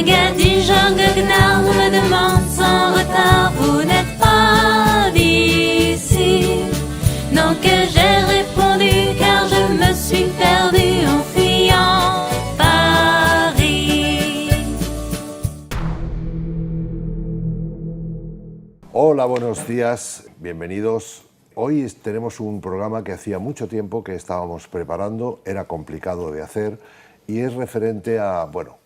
Ringuet, Dijon, Goguenard me demande sans retard, vous n'êtes pas d'ici? Non que j'ai répondu car je me suis perdu en fuyant Paris. Hola, buenos días, bienvenidos. Hoy tenemos un programa que hacía mucho tiempo que estábamos preparando, era complicado de hacer y es referente a, bueno,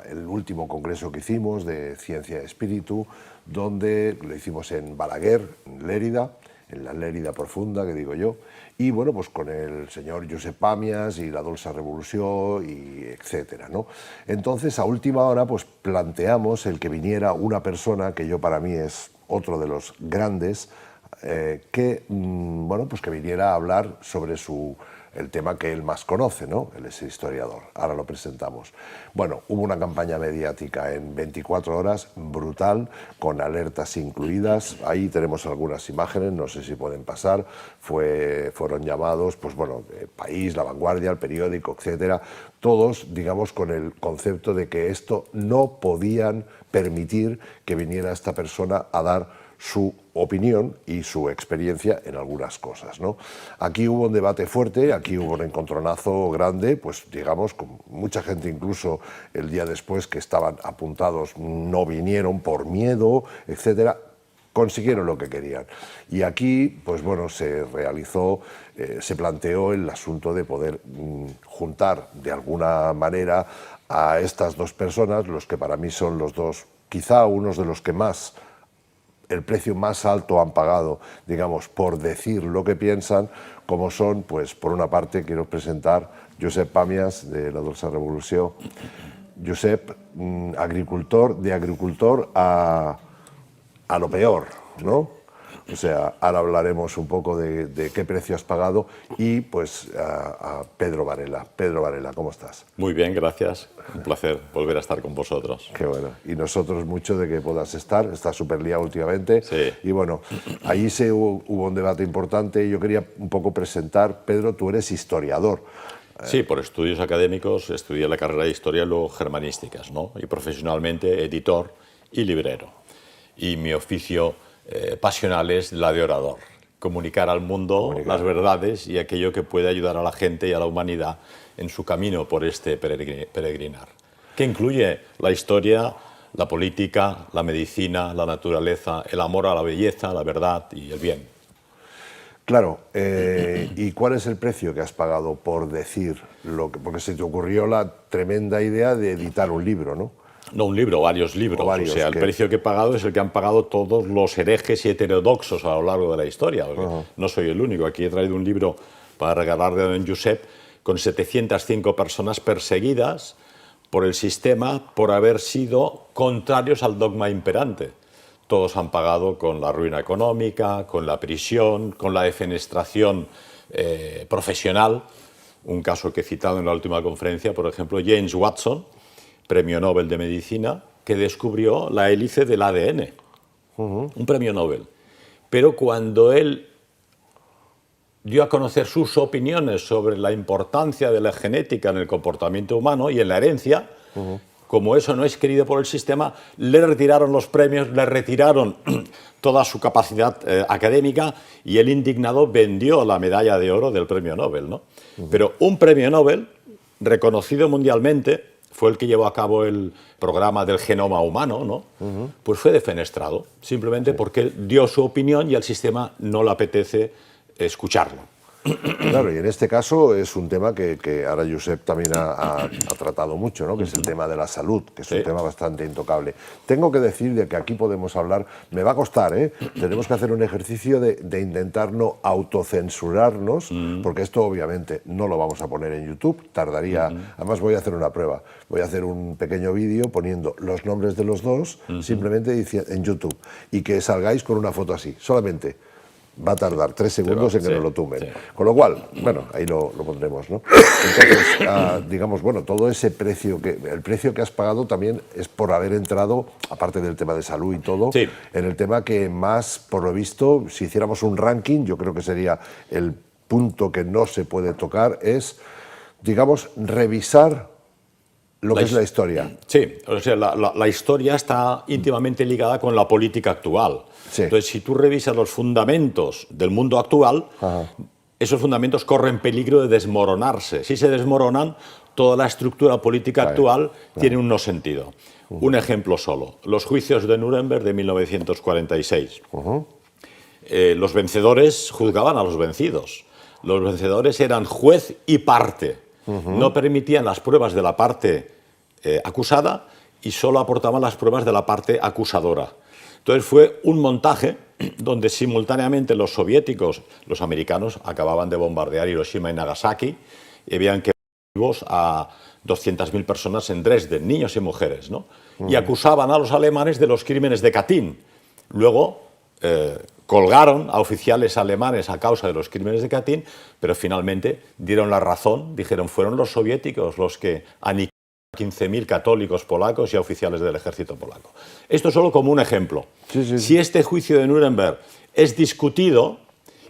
el último congreso que hicimos de Ciencia y Espíritu, donde lo hicimos en Balaguer, en Lérida, en la Lérida profunda, que digo yo, y bueno, pues con el señor Josep Pàmies y la Dolça Revolució y etcétera, ¿no? Entonces, a última hora, pues planteamos el que viniera una persona que yo para mí es otro de los grandes, bueno, pues que viniera a hablar sobre el tema que él más conoce, ¿no? Él es historiador, ahora lo presentamos. Bueno, hubo una campaña mediática en 24 horas brutal, con alertas incluidas, ahí tenemos algunas imágenes, no sé si pueden pasar, fueron llamados, pues bueno, País, La Vanguardia, El Periódico, etcétera, todos, digamos, con el concepto de que esto no podían permitir que viniera esta persona a dar su opinión y su experiencia en algunas cosas, ¿no? Aquí hubo un debate fuerte, aquí hubo un encontronazo grande, pues digamos, con mucha gente incluso el día después que estaban apuntados no vinieron por miedo, etcétera. Consiguieron lo que querían. Y aquí, pues bueno, se planteó el asunto de poder juntar de alguna manera a estas dos personas, los que para mí son los dos, quizá unos de los que más el precio más alto han pagado, digamos, por decir lo que piensan, como son, pues, por una parte, quiero presentar Josep Pàmies, de la Dolça Revolució. Josep, de agricultor a lo peor, ¿no? O sea, ahora hablaremos un poco de qué precio has pagado y, pues, a Pedro Varela. Pedro Varela, ¿cómo estás? Muy bien, gracias. Un placer volver a estar con vosotros. Qué bueno. Y nosotros mucho de que puedas estar. Estás súper liado últimamente. Sí. Y bueno, allí hubo un debate importante. Yo quería un poco presentar, Pedro, tú eres historiador. Sí, por estudios académicos estudié la carrera de Historia y luego Germanísticas, ¿no? Y profesionalmente editor y librero. Y mi oficio pasional es la de orador, comunicar al mundo las verdades y aquello que puede ayudar a la gente y a la humanidad en su camino por este peregrinar, que incluye la historia, la política, la medicina, la naturaleza, el amor a la belleza, la verdad y el bien. Claro, ¿y cuál es el precio que has pagado por decir lo que...? Porque se te ocurrió la tremenda idea de editar un libro, ¿no? No un libro, varios libros. O sea, el precio que he pagado es el que han pagado todos los herejes y heterodoxos a lo largo de la historia. No soy el único. Aquí he traído un libro para regalar de don Josep con 705 personas perseguidas por el sistema por haber sido contrarios al dogma imperante. Todos han pagado con la ruina económica, con la prisión, con la defenestración profesional. Un caso que he citado en la última conferencia, por ejemplo, James Watson, Premio Nobel de Medicina, que descubrió la hélice del ADN. Un premio Nobel. Pero cuando él dio a conocer sus opiniones sobre la importancia de la genética en el comportamiento humano y en la herencia, como eso no es querido por el sistema, le retiraron los premios, le retiraron toda su capacidad académica y el indignado vendió la medalla de oro del premio Nobel, ¿no? Pero un premio Nobel reconocido mundialmente, fue el que llevó a cabo el programa del genoma humano, ¿no? Pues fue defenestrado, simplemente porque él dio su opinión y al sistema no le apetece escucharlo. Claro, y en este caso es un tema que ahora Josep también ha tratado mucho, ¿no? Que es el tema de la salud, que es un tema bastante intocable. Tengo que decir de que aquí podemos hablar, me va a costar, ¿eh? Tenemos que hacer un ejercicio de intentar no autocensurarnos, porque esto obviamente no lo vamos a poner en YouTube, tardaría, además voy a hacer una prueba, voy a hacer un pequeño vídeo poniendo los nombres de los dos, simplemente en YouTube, y que salgáis con una foto así, solamente. Va a tardar 3 segundos en que nos lo tumben. Sí. Con lo cual, bueno, ahí lo pondremos, ¿no? Entonces, digamos, bueno, todo ese precio, el precio que has pagado también es por haber entrado, aparte del tema de salud y todo, en el tema que más, por lo visto, si hiciéramos un ranking, yo creo que sería el punto que no se puede tocar, es, digamos, revisar lo que es la historia. Sí, o sea, la historia está íntimamente ligada con la política actual. Sí. Entonces, si tú revisas los fundamentos del mundo actual, esos fundamentos corren peligro de desmoronarse. Si se desmoronan, toda la estructura política actual tiene un no sentido. Un ejemplo solo, los juicios de Nuremberg de 1946. Los vencedores juzgaban a los vencidos. Los vencedores eran juez y parte. No permitían las pruebas de la parte acusada y solo aportaban las pruebas de la parte acusadora. Entonces fue un montaje donde simultáneamente los soviéticos, los americanos, acababan de bombardear Hiroshima y Nagasaki y habían quemado vivos a 200.000 personas en Dresden, niños y mujeres, ¿no? Y acusaban a los alemanes de los crímenes de Katyn. Luego colgaron a oficiales alemanes a causa de los crímenes de Katyn, pero finalmente dieron la razón, dijeron, fueron los soviéticos los que aniquilaron a 15.000 católicos polacos y a oficiales del ejército polaco. Esto solo como un ejemplo. Si este juicio de Nuremberg es discutido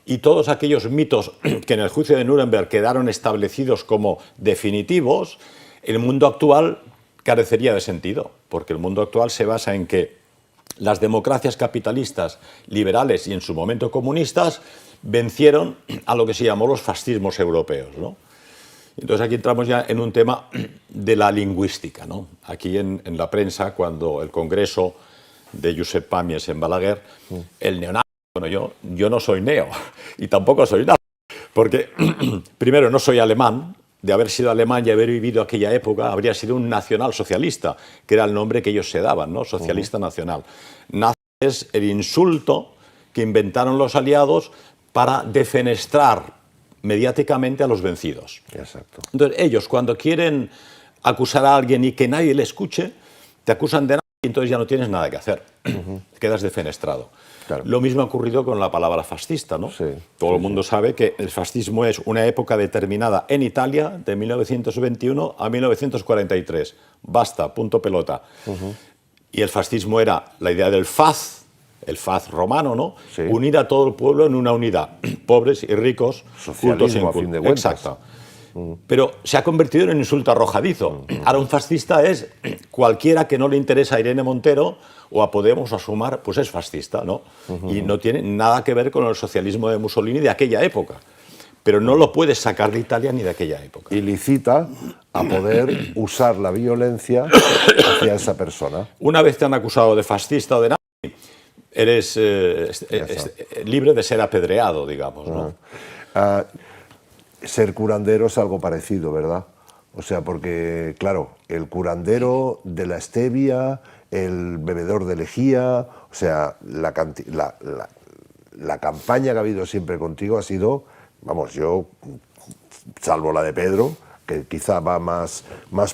y todos aquellos mitos que en el juicio de Nuremberg quedaron establecidos como definitivos, el mundo actual carecería de sentido, porque el mundo actual se basa en que las democracias capitalistas, liberales y en su momento comunistas vencieron a lo que se llamó los fascismos europeos, ¿no? Entonces aquí entramos ya en un tema de la lingüística, ¿no? Aquí en la prensa, cuando el congreso de Josep Pàmies en Balaguer, el neonazi, bueno, yo no soy neo y tampoco soy nazi, porque primero no soy alemán. De haber sido alemán y haber vivido aquella época, habría sido un nacionalsocialista, que era el nombre que ellos se daban, ¿no? Socialista nacional. Nazi es el insulto que inventaron los aliados para defenestrar mediáticamente a los vencidos. Exacto. Entonces, ellos, cuando quieren acusar a alguien y que nadie le escuche, te acusan de nazi y entonces ya no tienes nada que hacer. Quedas defenestrado. Claro. Lo mismo ha ocurrido con la palabra fascista, ¿no? Todo el mundo sabe que el fascismo es una época determinada en Italia de 1921 a 1943. Basta, punto pelota. Y el fascismo era la idea del faz, el faz romano, ¿no? Unir a todo el pueblo en una unidad, pobres y ricos, cultos y incultos. A fin de cuentas. Exacto. Pero se ha convertido en un insulto arrojadizo. Ahora un fascista es cualquiera que no le interesa a Irene Montero o a Podemos o a Sumar, pues es fascista, ¿no? Y no tiene nada que ver con el socialismo de Mussolini de aquella época. Pero no lo puedes sacar de Italia ni de aquella época. Y licita a poder usar la violencia hacia esa persona. Una vez te han acusado de fascista o de nazi, eres libre de ser apedreado, digamos, ¿no? Ser curandero es algo parecido, ¿verdad? O sea, porque, claro, el curandero de la stevia, el bebedor de lejía, o sea, la campaña que ha habido siempre contigo ha sido, vamos, yo, salvo la de Pedro, que quizá va más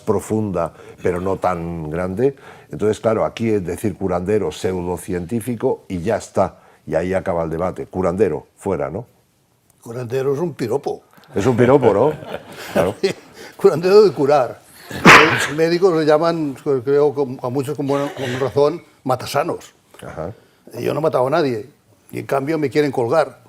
profunda, pero no tan grande. Entonces, claro, aquí es decir curandero pseudocientífico y ya está, y ahí acaba el debate. Curandero, fuera, ¿no? Curandero es un piropo. Es un piropo, ¿no? Claro. Curandero de curar. Los médicos le llaman, creo, a muchos con razón, matasanos. Y yo no he matado a nadie. Y en cambio me quieren colgar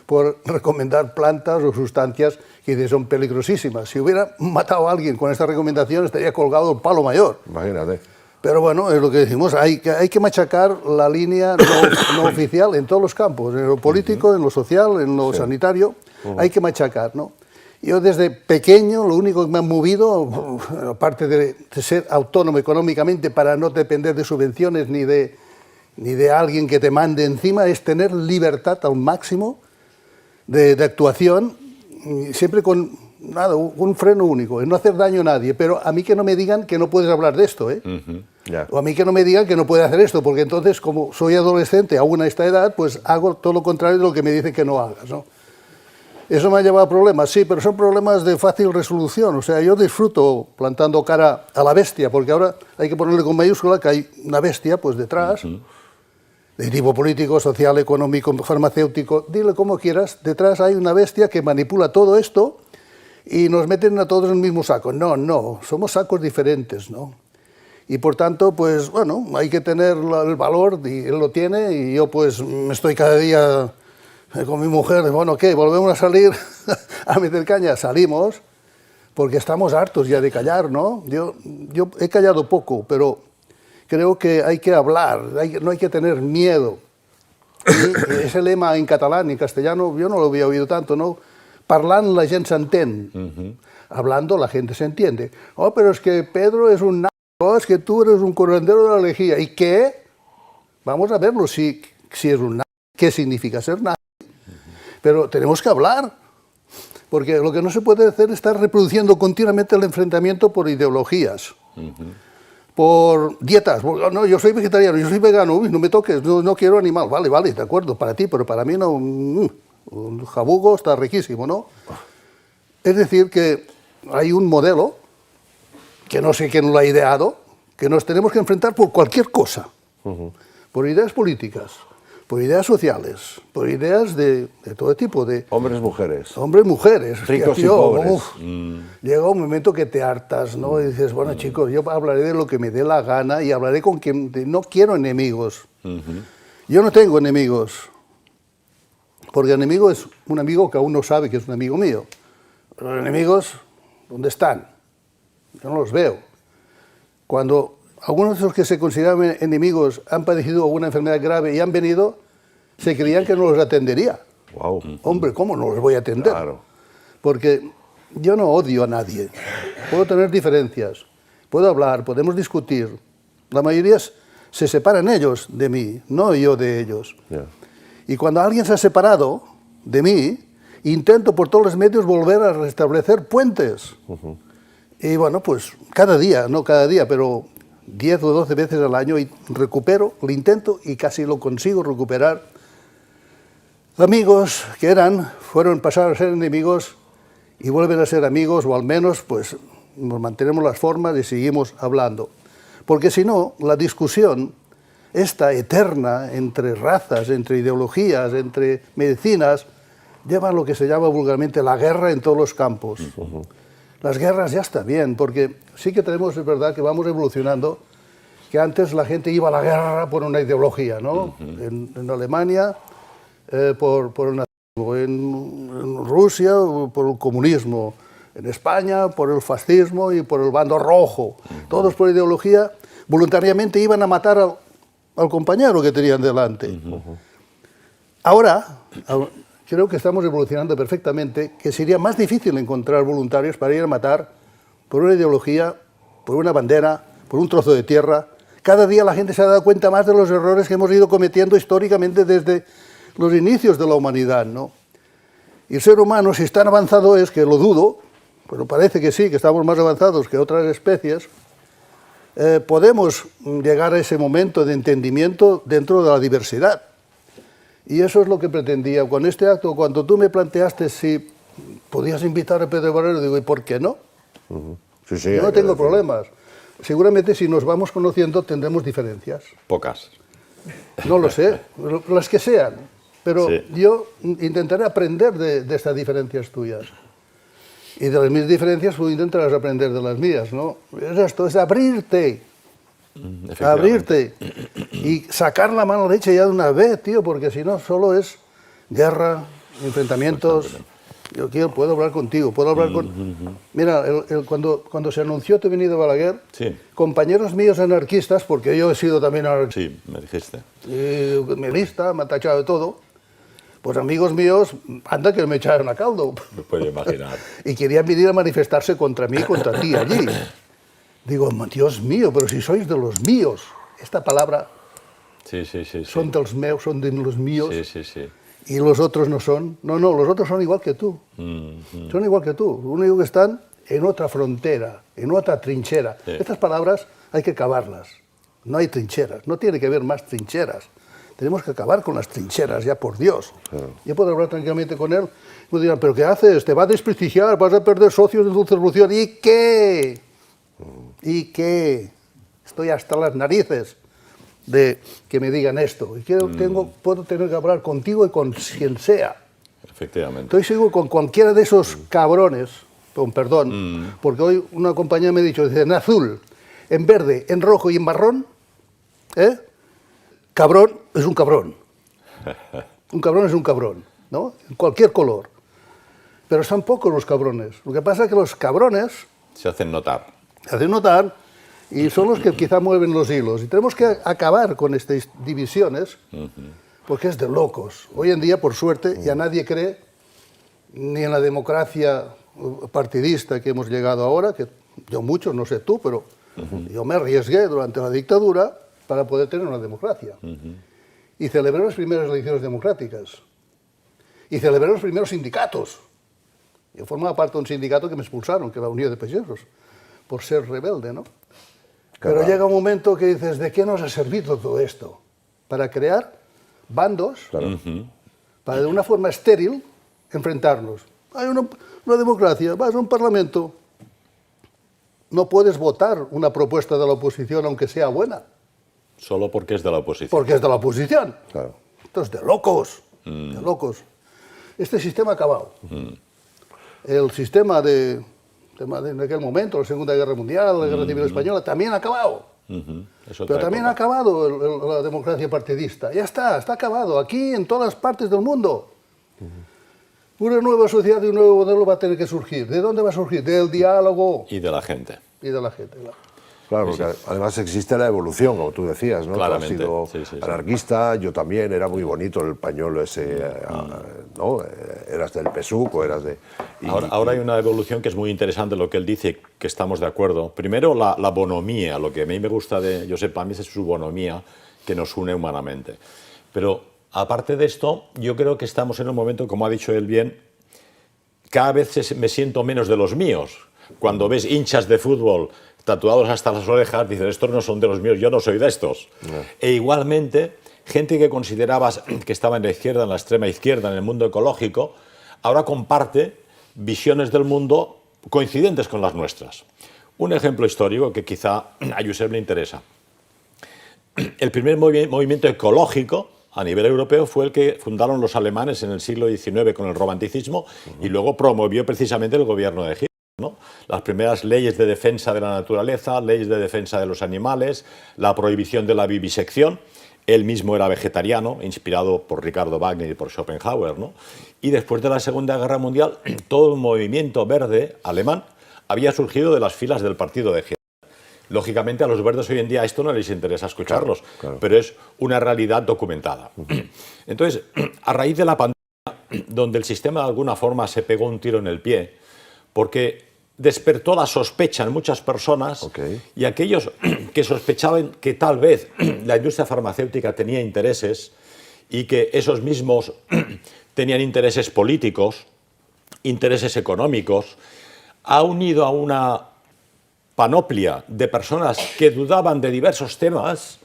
por recomendar plantas o sustancias que son peligrosísimas. Si hubiera matado a alguien con esta recomendación, estaría colgado el palo mayor. Imagínate. Pero bueno, es lo que decimos, hay que machacar la línea no oficial en todos los campos, en lo político, en lo social, en lo sanitario, hay que machacar, ¿no? Yo desde pequeño lo único que me ha movido, aparte de ser autónomo económicamente para no depender de subvenciones ni de alguien que te mande encima, es tener libertad al máximo de actuación, siempre con nada, un freno único, no hacer daño a nadie, pero a mí que no me digan que no puedes hablar de esto, ¿eh? O a mí que no me digan que no puedes hacer esto, porque entonces, como soy adolescente aún a esta edad, pues hago todo lo contrario de lo que me dicen que no hagas, ¿no? Eso me ha llevado a problemas, sí, pero son problemas de fácil resolución. O sea, yo disfruto plantando cara a la bestia, porque ahora hay que ponerle con mayúscula que hay una bestia pues detrás, de tipo político, social, económico, farmacéutico, dile como quieras, detrás hay una bestia que manipula todo esto y nos meten a todos en el mismo saco. No, somos sacos diferentes, ¿no? Y por tanto, pues bueno, hay que tener el valor, y él lo tiene, y yo pues me estoy cada día con mi mujer, bueno, ¿qué? ¿Volvemos a salir a meter caña? Salimos, porque estamos hartos ya de callar, ¿no? Yo he callado poco, pero creo que hay que hablar, no hay que tener miedo. Y ese lema en catalán, en castellano, yo no lo había oído tanto, ¿no? Parlant la gent s'entén. Hablando la gente se entiende. Oh, pero es que Pedro es un nazi, oh, es que tú eres un curandero de la lejía. ¿Y qué? Vamos a verlo si es un nazi, qué significa ser nazi. Pero tenemos que hablar, porque lo que no se puede hacer es estar reproduciendo continuamente el enfrentamiento por ideologías. Por dietas, no, yo soy vegetariano, yo soy vegano, uy, no me toques, no quiero animal, vale, de acuerdo, para ti, pero para mí no, un jabugo está riquísimo, ¿no? Es decir, que hay un modelo, que no sé quién lo ha ideado, que nos tenemos que enfrentar por cualquier cosa, por ideas políticas, por ideas sociales, por ideas de todo tipo de... Hombres, mujeres. Hombres, mujeres. Ricos y pobres. Llega un momento que te hartas, ¿no? Y dices, bueno, chicos, yo hablaré de lo que me dé la gana y hablaré con quien... No quiero enemigos. Yo no tengo enemigos. Porque enemigo es un amigo que aún no sabe que es un amigo mío. Los enemigos, ¿dónde están? Yo no los veo. Cuando algunos de los que se consideraban enemigos han padecido alguna enfermedad grave y han venido, se creían que no los atendería. Wow. Hombre, ¿cómo no los voy a atender? Claro. Porque yo no odio a nadie. Puedo tener diferencias, puedo hablar, podemos discutir. La mayoría se separan ellos de mí, no yo de ellos. Yeah. Y cuando alguien se ha separado de mí, intento por todos los medios volver a restablecer puentes. Y bueno, pues cada día, no cada día, pero 10 o 12 veces al año y recupero, lo intento y casi lo consigo recuperar. Amigos que pasaron a ser enemigos y vuelven a ser amigos, o al menos pues nos mantenemos las formas y seguimos hablando. Porque si no, la discusión, esta eterna entre razas, entre ideologías, entre medicinas, lleva a lo que se llama vulgarmente la guerra en todos los campos. Las guerras ya está bien, porque sí que tenemos, es verdad, que vamos evolucionando, que antes la gente iba a la guerra por una ideología, ¿no? En Alemania, por el nazismo, en Rusia, por el comunismo, en España, por el fascismo y por el bando rojo. Todos por ideología, voluntariamente iban a matar al compañero que tenían delante. Ahora, creo que estamos evolucionando perfectamente, que sería más difícil encontrar voluntarios para ir a matar por una ideología, por una bandera, por un trozo de tierra. Cada día la gente se ha dado cuenta más de los errores que hemos ido cometiendo históricamente desde los inicios de la humanidad, ¿no? Y el ser humano, si tan avanzado es, que lo dudo, pero parece que sí, que estamos más avanzados que otras especies, podemos llegar a ese momento de entendimiento dentro de la diversidad. Y eso es lo que pretendía. Con este acto, cuando tú me planteaste si podías invitar a Pedro Barrero, digo, ¿y por qué no? Sí, sí, yo no tengo problemas. Seguramente si nos vamos conociendo tendremos diferencias. Pocas. No lo sé, las que sean. Pero sí, yo intentaré aprender de estas diferencias tuyas. Y de las mis diferencias tú intentarás aprender de las mías, ¿no? Es esto, es abrirte. Abrirte y sacar la mano derecha ya de una vez, tío, porque si no solo es guerra, enfrentamientos. Yo puedo hablar contigo, puedo hablar con... Mira, cuando se anunció tu venida a Balaguer, sí, compañeros míos anarquistas, porque yo he sido también anarquista, sí, me dijiste, melista, me han tachado de todo, pues amigos míos, anda que me echaron a caldo. me puedo imaginar. Y querían venir a manifestarse contra mí y contra ti allí. Digo, Dios mío, pero si sois de los míos. Esta palabra, sí, sí, sí, son sí, dels meus, son de los míos. sí, sí, sí. Y los otros no son. No, los otros son igual que tú. Son igual que tú. Lo único que están en otra frontera, en otra trinchera. Sí. Estas palabras hay que cavarlas. No hay trincheras, no tiene que haber más trincheras. Tenemos que acabar con las trincheras, ya por Dios. Yo puedo hablar tranquilamente con él. Me dirán, ¿pero qué haces? Te va a desprestigiar, vas a perder socios de tu revolución. ¿Y qué? ¿Y qué? Estoy hasta las narices de que me digan esto. Y puedo tener que hablar contigo y con quien sea. Efectivamente. Estoy seguro con cualquiera de esos cabrones, con perdón, porque hoy una compañía me ha dicho, dice, en azul, en verde, en rojo y en marrón, cabrón es un cabrón. Un cabrón es un cabrón, ¿no? En cualquier color. pero son pocos los cabrones. Lo que pasa es que los cabrones se hacen notar. Se hacen notar y son los que quizá mueven los hilos. Y tenemos que acabar con estas divisiones porque es de locos. Hoy en día, por suerte, ya nadie cree ni en la democracia partidista que hemos llegado ahora, que yo mucho, no sé tú, pero yo me arriesgué durante la dictadura para poder tener una democracia. Y celebré las primeras elecciones democráticas. Y celebré los primeros sindicatos. Yo formaba parte de un sindicato que me expulsaron, que era la Unión de Payesos, por ser rebelde, ¿no? Pero llega un momento que dices, ¿de qué nos ha servido todo esto? Para crear bandos, para de una forma estéril enfrentarnos. Hay una democracia, vas a un parlamento, no puedes votar una propuesta de la oposición aunque sea buena. Solo porque es de la oposición. Porque es de la oposición. Claro. Entonces, de locos, de locos. Este sistema ha acabado. El sistema de en aquel momento, la Segunda Guerra Mundial, la Guerra Civil Española, también ha acabado. Pero también ha acabado la democracia partidista. Ya está acabado. Aquí, en todas partes del mundo. Una nueva sociedad y un nuevo modelo va a tener que surgir. ¿De dónde va a surgir? Del diálogo. Y de la gente. Y de la gente, claro. Claro, porque además existe la evolución, como tú decías, ¿no? Claramente. Tú has sido anarquista, yo también, era muy bonito el pañuelo ese, ¿no? Eras del PSUC o eras de... Ahora hay una evolución que es muy interesante, lo que él dice, que estamos de acuerdo. Primero, la bonomía, lo que a mí me gusta de Josep Pàmies es su bonomía, que nos une humanamente. Pero, aparte de esto, yo creo que estamos en un momento, como ha dicho él bien, cada vez me siento menos de los míos. Cuando ves hinchas de fútbol tatuados hasta las orejas, dices, estos no son de los míos, yo no soy de estos. E igualmente, gente que considerabas que estaba en la izquierda, en la extrema izquierda, en el mundo ecológico, ahora comparte visiones del mundo coincidentes con las nuestras. Un ejemplo histórico que quizá a Josep le interesa. El primer movimiento ecológico a nivel europeo fue el que fundaron los alemanes en el siglo XIX con el romanticismo y luego promovió precisamente el gobierno de Hitler, ¿no? Las primeras leyes de defensa de la naturaleza, leyes de defensa de los animales, la prohibición de la vivisección. Él mismo era vegetariano, inspirado por Ricardo Wagner y por Schopenhauer, ¿no? Y después de la Segunda Guerra Mundial, todo el movimiento verde alemán había surgido de las filas del partido de Hitler. Lógicamente, a los verdes hoy en día esto no les interesa escucharlos, pero es una realidad documentada. Entonces, a raíz de la pandemia, donde el sistema de alguna forma se pegó un tiro en el pie, porque despertó la sospecha en muchas personas y aquellos que sospechaban que tal vez la industria farmacéutica tenía intereses y que esos mismos tenían intereses políticos, intereses económicos, ha unido a una panoplia de personas que dudaban de diversos temas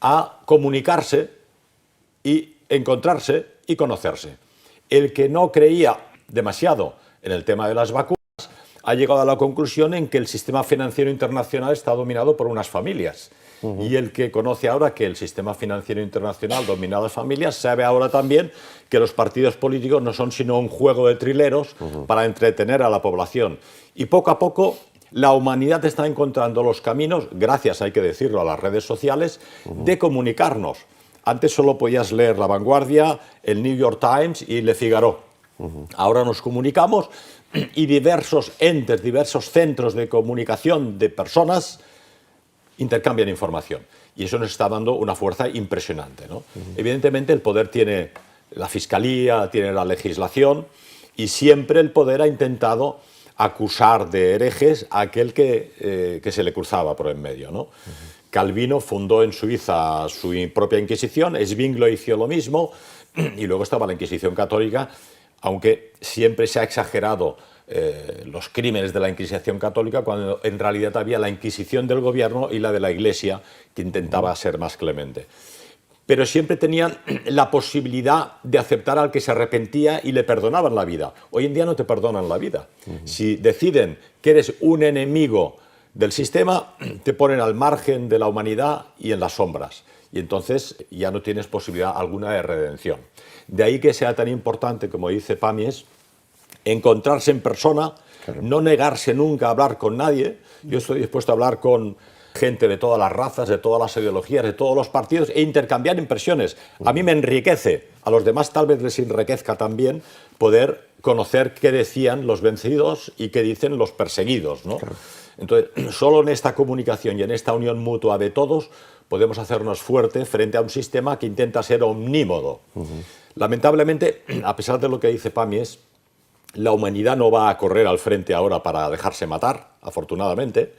a comunicarse y encontrarse y conocerse. El que no creía demasiado en el tema de las vacunas ha llegado a la conclusión en que el sistema financiero internacional está dominado por unas familias. Y el que conoce ahora que el sistema financiero internacional domina a las familias sabe ahora también que los partidos políticos no son sino un juego de trileros para entretener a la población. Y poco a poco la humanidad está encontrando los caminos, gracias, hay que decirlo, a las redes sociales, de comunicarnos. Antes solo podías leer La Vanguardia, el New York Times y Le Figaro. Ahora nos comunicamos y diversos entes, diversos centros de comunicación de personas intercambian información. Y eso nos está dando una fuerza impresionante, ¿no? Evidentemente el poder tiene la fiscalía, tiene la legislación y siempre el poder ha intentado acusar de herejes a aquel que se le cruzaba por en medio, ¿no? Calvino fundó en Suiza su propia Inquisición, Zwingli hizo lo mismo y luego estaba la Inquisición católica, aunque siempre se ha exagerado los crímenes de la Inquisición católica cuando en realidad había la Inquisición del gobierno y la de la Iglesia que intentaba ser más clemente. Pero siempre tenían la posibilidad de aceptar al que se arrepentía y le perdonaban la vida. Hoy en día no te perdonan la vida. Si deciden que eres un enemigo del sistema, te ponen al margen de la humanidad y en las sombras. Y entonces ya no tienes posibilidad alguna de redención. De ahí que sea tan importante, como dice Pàmies, encontrarse en persona, no negarse nunca a hablar con nadie. Yo estoy dispuesto a hablar con gente de todas las razas, de todas las ideologías, de todos los partidos, e intercambiar impresiones. A mí me enriquece, a los demás tal vez les enriquezca también poder conocer qué decían los vencidos y qué dicen los perseguidos, ¿no? Claro. Entonces, solo en esta comunicación y en esta unión mutua de todos podemos hacernos fuertes frente a un sistema que intenta ser omnímodo. Lamentablemente, a pesar de lo que dice Pamies, la humanidad no va a correr al frente ahora para dejarse matar, afortunadamente,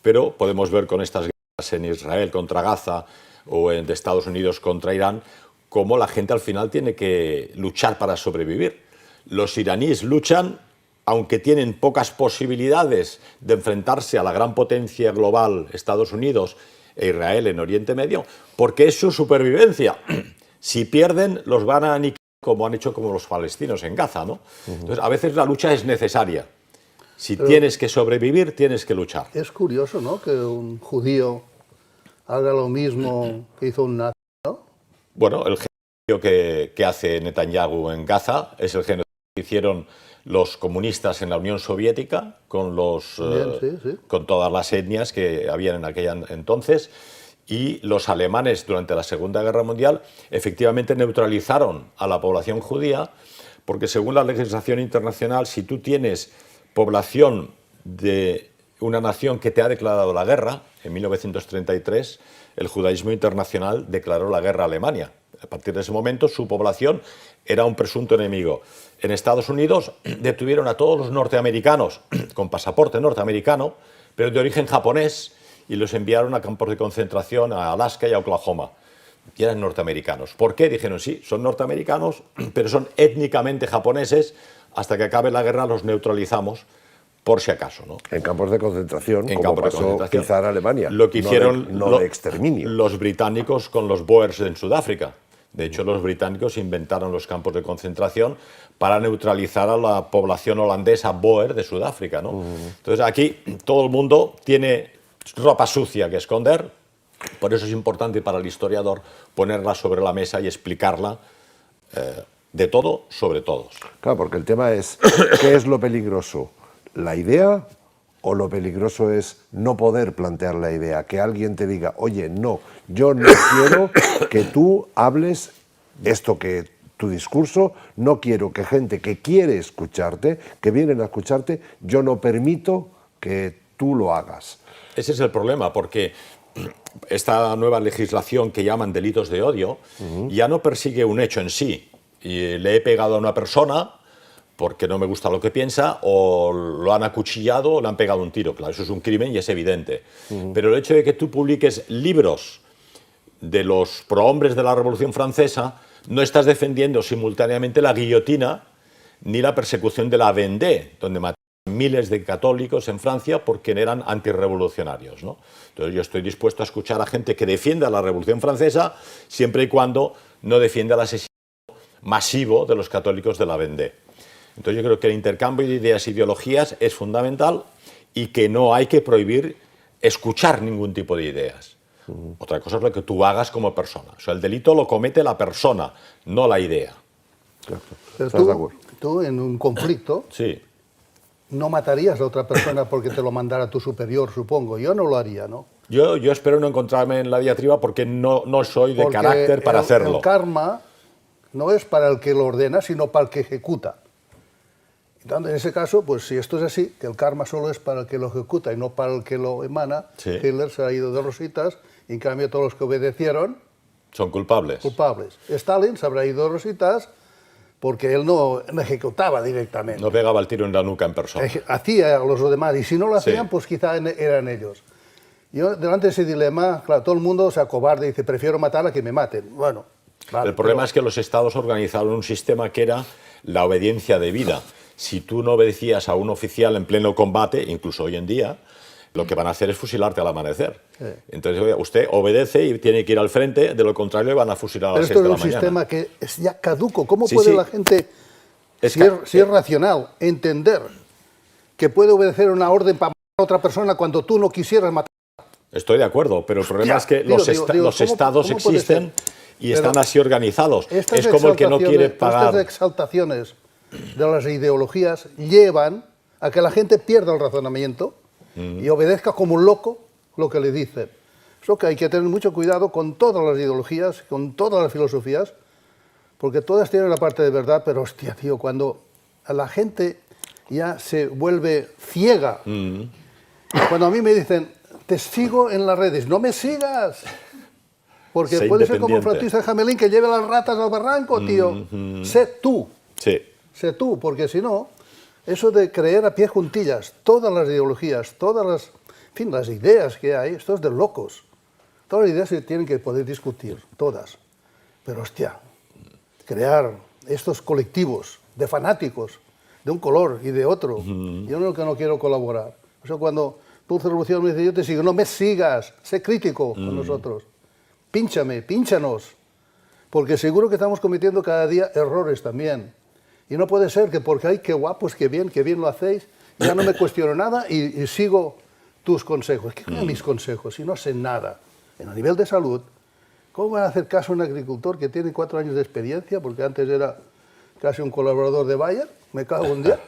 pero podemos ver con estas guerras en Israel contra Gaza o de Estados Unidos contra Irán, cómo la gente al final tiene que luchar para sobrevivir. Los iraníes luchan, aunque tienen pocas posibilidades de enfrentarse a la gran potencia global, Estados Unidos e Israel en Oriente Medio, porque es su supervivencia. Si pierden, los van a aniquilar, como han hecho como los palestinos en Gaza, ¿no? Entonces, a veces la lucha es necesaria. Si tienes que sobrevivir, tienes que luchar. Es curioso, ¿no?, que un judío haga lo mismo que hizo un nazi, ¿no? Bueno, el genocidio que hace Netanyahu en Gaza es el genocidio que hicieron los comunistas en la Unión Soviética con todas las etnias que habían en aquella entonces, y los alemanes durante la Segunda Guerra Mundial efectivamente neutralizaron a la población judía, porque según la legislación internacional, si tú tienes población de una nación que te ha declarado la guerra, en 1933 el judaísmo internacional declaró la guerra a Alemania. A partir de ese momento su población era un presunto enemigo. En Estados Unidos detuvieron a todos los norteamericanos con pasaporte norteamericano, pero de origen japonés, y los enviaron a campos de concentración a Alaska y a Oklahoma. Y eran norteamericanos. ¿Por qué? Dijeron, sí, son norteamericanos, pero son étnicamente japoneses. Hasta que acabe la guerra los neutralizamos, por si acaso, ¿no? En campos de concentración, como pasó quizá en Alemania. Lo que hicieron no de exterminio. Los británicos con los Boers en Sudáfrica. De hecho, los británicos inventaron los campos de concentración para neutralizar a la población holandesa Boer de Sudáfrica, ¿no? Entonces, aquí todo el mundo tiene ropa sucia que esconder. Por eso es importante para el historiador ponerla sobre la mesa y explicarla de todo sobre todos. Claro, porque el tema es, ¿qué es lo peligroso? ¿La idea o lo peligroso es no poder plantear la idea? Que alguien te diga, oye, no, yo no quiero que tú hables esto que tu discurso, no quiero que gente que quiere escucharte, que vienen a escucharte, yo no permito que tú lo hagas. Ese es el problema, porque esta nueva legislación que llaman delitos de odio ya no persigue un hecho en sí. Y le he pegado a una persona porque no me gusta lo que piensa, o lo han acuchillado o le han pegado un tiro. Claro, eso es un crimen y es evidente. Pero el hecho de que tú publiques libros de los prohombres de la Revolución Francesa, no estás defendiendo simultáneamente la guillotina ni la persecución de la Vendée, donde mataron miles de católicos en Francia porque eran antirrevolucionarios, ¿no? Entonces yo estoy dispuesto a escuchar a gente que defienda la Revolución Francesa siempre y cuando no defienda el asesinato masivo de los católicos de la Vendée. Entonces yo creo que el intercambio de ideas e ideologías es fundamental y que no hay que prohibir escuchar ningún tipo de ideas. Otra cosa es lo que tú hagas como persona. O sea, el delito lo comete la persona, no la idea. Pero tú en un conflicto sí. no matarías a otra persona porque te lo mandara tu superior, supongo. Yo no lo haría, ¿no? Yo espero no encontrarme en la diatriba porque no soy de carácter para hacerlo. El karma no es para el que lo ordena, sino para el que ejecuta. Entonces, en ese caso, pues si esto es así, que el karma solo es para el que lo ejecuta y no para el que lo emana, sí. Hitler se ha ido de rositas, y en cambio todos los que obedecieron... son culpables. Culpables. Stalin se habrá ido de rositas porque él no ejecutaba directamente. No pegaba el tiro en la nuca en persona. Hacía a los demás, y si no lo hacían, sí. Pues quizá eran ellos. Yo, delante de ese dilema, claro, todo el mundo se acobarda y dice, prefiero matar a que me maten. Bueno, vale, el problema es que los estados organizaron un sistema que era la obediencia debida. Si tú no obedecías a un oficial en pleno combate, incluso hoy en día, lo que van a hacer es fusilarte al amanecer. Sí. Entonces, oye, usted obedece y tiene que ir al frente, de lo contrario le van a fusilar a las 6 de la mañana. Pero esto es un sistema que es ya caduco. ¿Cómo puede la gente, si es racional, entender que puede obedecer una orden para matar a otra persona cuando tú no quisieras matar? Estoy de acuerdo, pero el problema es que los estados existen y están así organizados. Es como el que no quiere pagar... Estas exaltaciones de las ideologías llevan a que la gente pierda el razonamiento y obedezca como un loco lo que le dicen. Eso que hay que tener mucho cuidado con todas las ideologías, con todas las filosofías, porque todas tienen una parte de verdad, pero hostia, tío, cuando a la gente ya se vuelve ciega, cuando a mí me dicen, te sigo en las redes, no me sigas, porque puede ser como Francisco Jamelín que lleve las ratas al barranco, tío, sé tú, sé tú, porque si no, eso de creer a pie juntillas, todas las ideologías, todas las, en fin, las ideas que hay, esto es de locos, todas las ideas se tienen que poder discutir, todas, pero hostia, crear estos colectivos de fanáticos, de un color y de otro, yo no, que no quiero colaborar. O sea, cuando Dulce Revolución me dice, yo te sigo, no me sigas, sé crítico con nosotros, pínchame, pínchanos, porque seguro que estamos cometiendo cada día errores también. Y no puede ser que porque, ay, qué guapos, qué bien lo hacéis, ya no me cuestiono nada y sigo tus consejos. ¿Qué son mis consejos si no sé nada? En a nivel de salud, ¿cómo van a hacer caso a un agricultor que tiene 4 años de experiencia, porque antes era casi un colaborador de Bayer, me cago un día,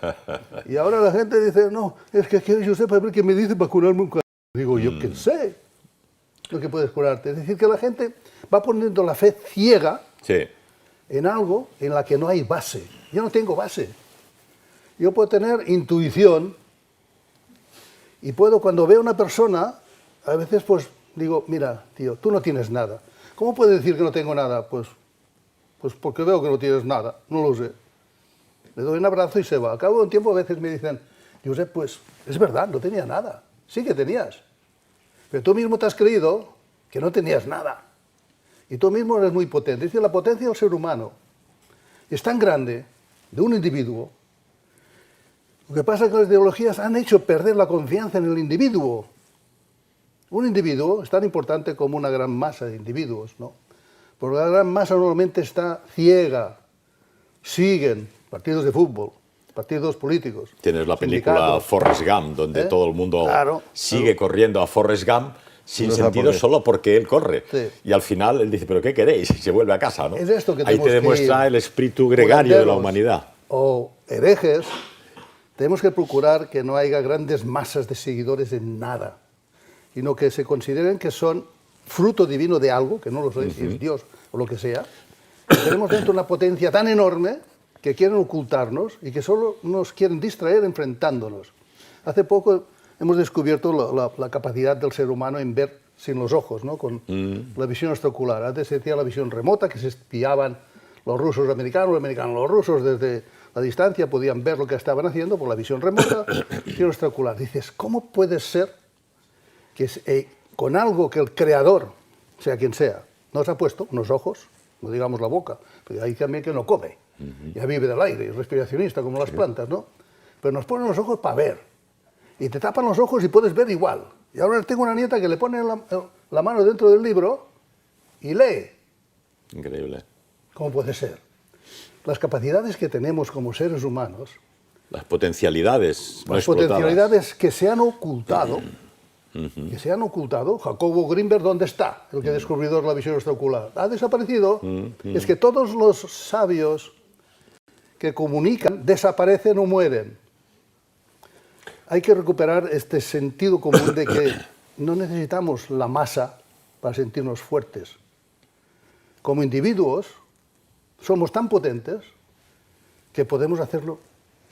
y ahora la gente dice, no, es que quiero yo sepa ver qué me dice para curarme un cáncer? Digo, yo qué sé lo que puedes curarte. Es decir, que la gente va poniendo la fe ciega en algo en la que no hay base. Yo no tengo base. Yo puedo tener intuición y puedo, cuando veo a una persona, a veces pues digo, mira, tío, tú no tienes nada. ¿Cómo puedes decir que no tengo nada? Pues porque veo que no tienes nada, no lo sé. Le doy un abrazo y se va. Al cabo de un tiempo a veces me dicen, Josep, pues es verdad, no tenía nada. Sí que tenías. Pero tú mismo te has creído que no tenías nada. Y tú mismo eres muy potente. Es decir, la potencia del ser humano es tan grande, de un individuo. Lo que pasa es que las ideologías han hecho perder la confianza en el individuo. Un individuo es tan importante como una gran masa de individuos, ¿no? Porque la gran masa normalmente está ciega. Siguen partidos de fútbol, partidos políticos. Tienes la película Forrest Gump, donde todo el mundo sigue corriendo a Forrest Gump sin sentido solo porque él corre. Y al final él dice, ¿pero qué queréis? Y se vuelve a casa, ¿no? Es esto que ahí te demuestra el espíritu gregario de la humanidad. O herejes, tenemos que procurar que no haya grandes masas de seguidores en nada, sino que se consideren que son fruto divino de algo, que no lo sé si es Dios o lo que sea, que tenemos dentro una potencia tan enorme que quieren ocultarnos y que solo nos quieren distraer enfrentándonos. Hace poco hemos descubierto la capacidad del ser humano en ver sin los ojos, ¿no? Con la visión extraocular. Antes se decía la visión remota, que se espiaban los rusos los americanos los rusos desde la distancia podían ver lo que estaban haciendo por la visión remota, visión extraocular. Dices, ¿cómo puede ser que con algo que el creador, sea quien sea, nos ha puesto, unos ojos, no digamos la boca, pero hay también que no come, ya vive del aire, es respiracionista como las plantas, ¿no? Pero nos ponen los ojos para ver, y te tapan los ojos y puedes ver igual. Y ahora tengo una nieta que le pone la mano dentro del libro y lee. Increíble. ¿Cómo puede ser? Las capacidades que tenemos como seres humanos, las potencialidades no las potencialidades que se han ocultado, Jacobo Grinberg, ¿dónde está? El que descubrió la visión extraocular. ¿Ha desaparecido? Es que todos los sabios que comunican desaparecen o mueren. Hay que recuperar este sentido común de que no necesitamos la masa para sentirnos fuertes. Como individuos somos tan potentes que podemos hacerlo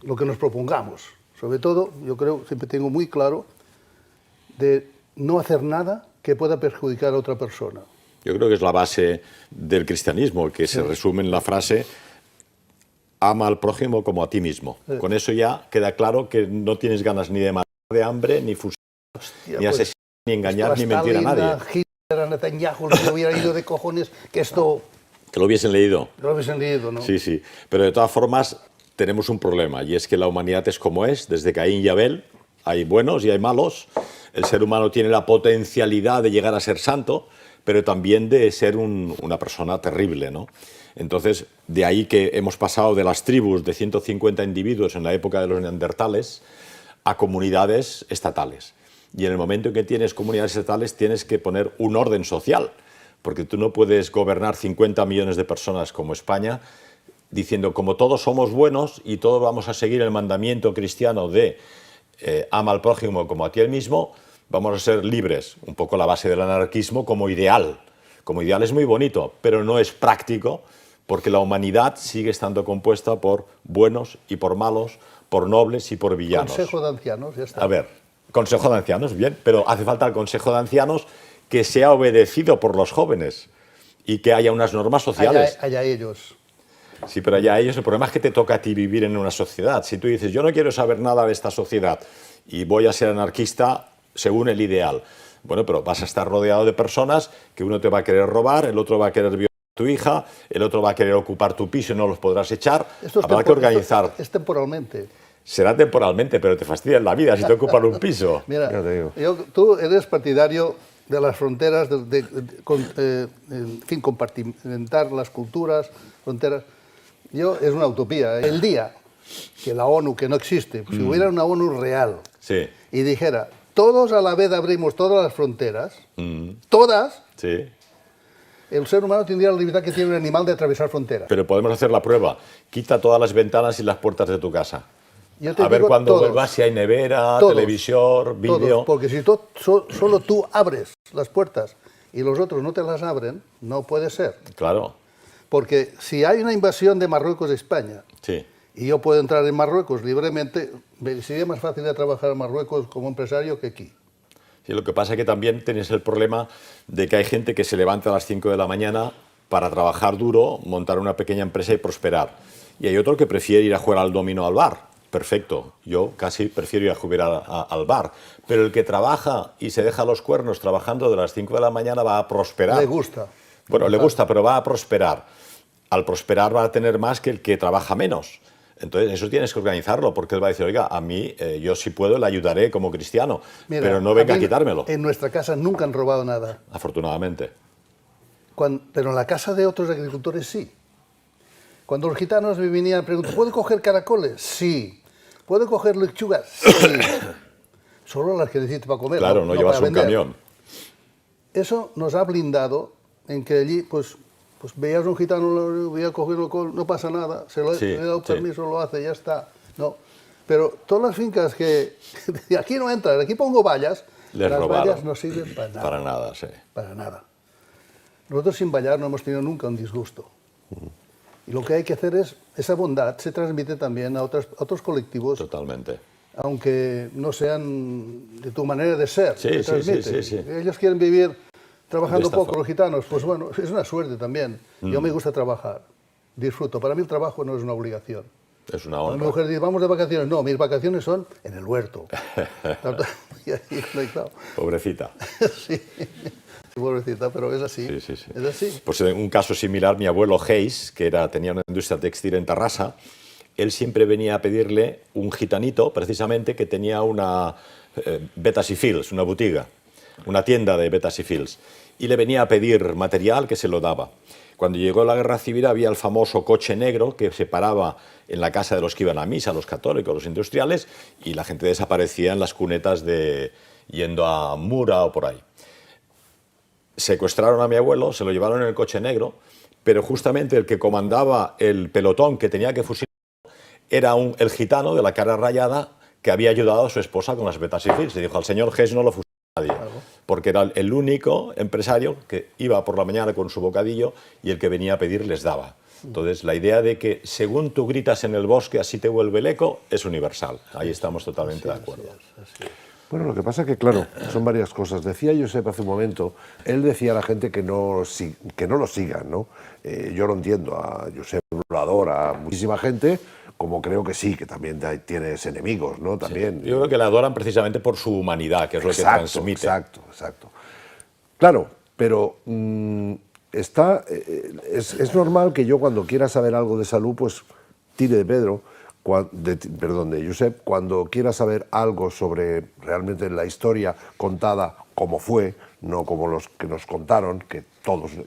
lo que nos propongamos. Sobre todo, yo creo, siempre tengo muy claro, de no hacer nada que pueda perjudicar a otra persona. Yo creo que es la base del cristianismo, que se resume en la frase ama al prójimo como a ti mismo. Con eso ya queda claro que no tienes ganas ni de matar de hambre, ni fusilar, ni asesinar, ni engañar, ni mentir a nadie. Hitler, Netanyahu, que hubiera ido de cojones, que esto... Que lo hubiesen leído. Que lo hubiesen leído, ¿no? Sí, sí. Pero de todas formas tenemos un problema, y es que la humanidad es como es, desde Caín y Abel, hay buenos y hay malos. El ser humano tiene la potencialidad de llegar a ser santo, pero también de ser una persona terrible, ¿no? Entonces, de ahí que hemos pasado de las tribus de 150 individuos en la época de los neandertales a comunidades estatales. Y en el momento en que tienes comunidades estatales tienes que poner un orden social, porque tú no puedes gobernar 50 millones de personas como España diciendo como todos somos buenos y todos vamos a seguir el mandamiento cristiano de ama al prójimo como a ti mismo, vamos a ser libres, un poco la base del anarquismo como ideal. Como ideal es muy bonito, pero no es práctico, porque la humanidad sigue estando compuesta por buenos y por malos, por nobles y por villanos. Consejo de ancianos, ya está. A ver, consejo de ancianos, bien, pero hace falta el consejo de ancianos que sea obedecido por los jóvenes y que haya unas normas sociales. Allá ellos. Sí, pero allá ellos, el problema es que te toca a ti vivir en una sociedad. Si tú dices, yo no quiero saber nada de esta sociedad y voy a ser anarquista según el ideal, bueno, pero vas a estar rodeado de personas que uno te va a querer robar, el otro va a querer violar a tu hija, el otro va a querer ocupar tu piso y no los podrás echar. Habrá que organizar. Es temporalmente. Será temporalmente, pero te fastidia la vida si te ocupan un piso. Mira, tú eres partidario de las fronteras, en fin, compartimentar las culturas, fronteras. Es una utopía. El día que la ONU, que no existe, si hubiera una ONU real sí. y dijera, todos a la vez abrimos todas las fronteras, todas, sí. el ser humano tendría la libertad que tiene un animal de atravesar fronteras. Pero podemos hacer la prueba. Quita todas las ventanas y las puertas de tu casa. A ver cuando todos, vuelvas si hay nevera, todos, televisor, vídeo. Todos, porque si solo tú abres las puertas y los otros no te las abren, no puede ser. Claro. Porque si hay una invasión de Marruecos a España, sí. y yo puedo entrar en Marruecos libremente, sería más fácil de trabajar en Marruecos como empresario que aquí. Sí, lo que pasa es que también tienes el problema de que hay gente que se levanta a las 5 de la mañana para trabajar duro, montar una pequeña empresa y prosperar. Y hay otro que prefiere ir a jugar al dominó al bar. Perfecto, yo casi prefiero ir a jugar al bar. Pero el que trabaja y se deja los cuernos trabajando de las 5 de la mañana va a prosperar. Le gusta. Bueno, le gusta, pero va a prosperar. Al prosperar va a tener más que el que trabaja menos. Entonces, eso tienes que organizarlo, porque él va a decir, oiga, a mí, yo si puedo, le ayudaré como cristiano, mira, pero no venga a quitármelo. En nuestra casa nunca han robado nada. Afortunadamente. Pero en la casa de otros agricultores sí. Cuando los gitanos me venían a preguntar, ¿puedo coger caracoles? Sí. ¿Puedo coger lechugas? Sí. Solo las que necesito para comer. Claro, no llevas un camión. Eso nos ha blindado en que allí, pues veías un gitano, voy a cogerlo, no pasa nada, le he dado permiso, lo hace, ya está. No. Pero todas las fincas que aquí no entran, aquí pongo vallas, las vallas no sirven para nada. Para nada, sí. Para nada. Nosotros sin vallar no hemos tenido nunca un disgusto. Y lo que hay que hacer es, esa bondad se transmite también a otros colectivos. Totalmente. Aunque no sean de tu manera de ser, se transmite. Sí. Ellos quieren vivir trabajando poco, los gitanos, pues bueno, es una suerte también. Yo me gusta trabajar, disfruto. Para mí el trabajo no es una obligación. Es una honra. Mi mujer dice, vamos de vacaciones. No, mis vacaciones son en el huerto. Pobrecita. Sí. Pobrecita, pero es así. Sí. Es así. Pues en un caso similar, mi abuelo Hayes, que tenía una industria textil en Tarrasa, él siempre venía a pedirle un gitanito, precisamente, que tenía una Betas y Fields, una botiga, una tienda de Betas y Fields, y le venía a pedir material que se lo daba. Cuando llegó la Guerra Civil había el famoso coche negro que se paraba en la casa de los que iban a misa, los católicos, los industriales, y la gente desaparecía en las cunetas yendo a Mura o por ahí. Secuestraron a mi abuelo, se lo llevaron en el coche negro, pero justamente el que comandaba el pelotón que tenía que fusilar era el gitano de la cara rayada que había ayudado a su esposa con las Betas y Fields. Y dijo, al señor Hess no lo fusila nadie, porque era el único empresario que iba por la mañana con su bocadillo y el que venía a pedir les daba. Entonces, la idea de que según tú gritas en el bosque, así te vuelve el eco, es universal. Ahí estamos totalmente de acuerdo. Así es. Bueno, lo que pasa es que, claro, son varias cosas. Decía Josep hace un momento, él decía a la gente que no lo sigan, ¿no? Yo lo entiendo, a Josep lo adora, a muchísima gente, como creo que sí, que también tienes enemigos, ¿no? También. Sí. Yo creo que le adoran precisamente por su humanidad, que es lo que transmite. Exacto. Claro, pero es normal que yo cuando quiera saber algo de salud, pues tire de Pedro, de Josep, cuando quiera saber algo sobre realmente la historia contada como fue, no como los que nos contaron, que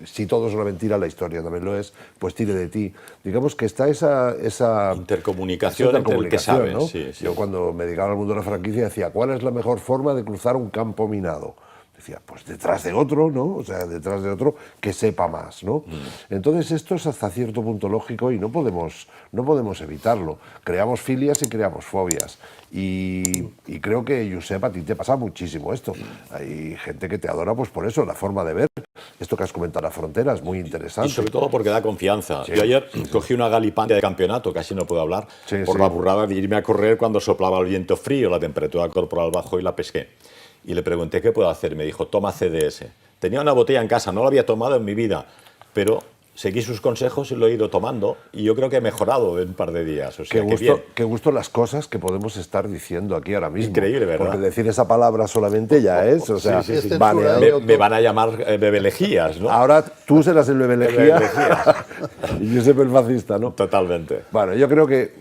si todo es una mentira, la historia también lo es, pues tire de ti. Digamos que está esa intercomunicación entre el que sabe, ¿no? Sí. Yo cuando me dedicaba al mundo de la franquicia decía, ¿cuál es la mejor forma de cruzar un campo minado? decía, pues detrás de otro, ¿no? O sea, detrás de otro que sepa más, ¿no? Entonces esto es hasta cierto punto lógico y no podemos evitarlo. Creamos filias y creamos fobias. Y creo que, Josep, a ti te pasa muchísimo esto. Hay gente que te adora pues por eso, la forma de ver. Esto que has comentado, la frontera, es muy interesante. Y sobre todo porque da confianza. Sí. Yo ayer cogí una galipandia de campeonato, casi no puedo hablar, por la burrada de irme a correr cuando soplaba el viento frío, la temperatura corporal bajó y la pesqué. Y le pregunté qué puedo hacer. Me dijo, toma CDS. Tenía una botella en casa, no la había tomado en mi vida, pero seguí sus consejos y lo he ido tomando y yo creo que he mejorado en un par de días. O sea, qué gusto las cosas que podemos estar diciendo aquí ahora mismo. Increíble, ¿verdad? Porque decir esa palabra solamente ya es, o sea, me van a llamar bebelejías, ¿no? Ahora tú serás el bebelejía y yo soy el fascista, ¿no? Totalmente. Bueno, yo creo que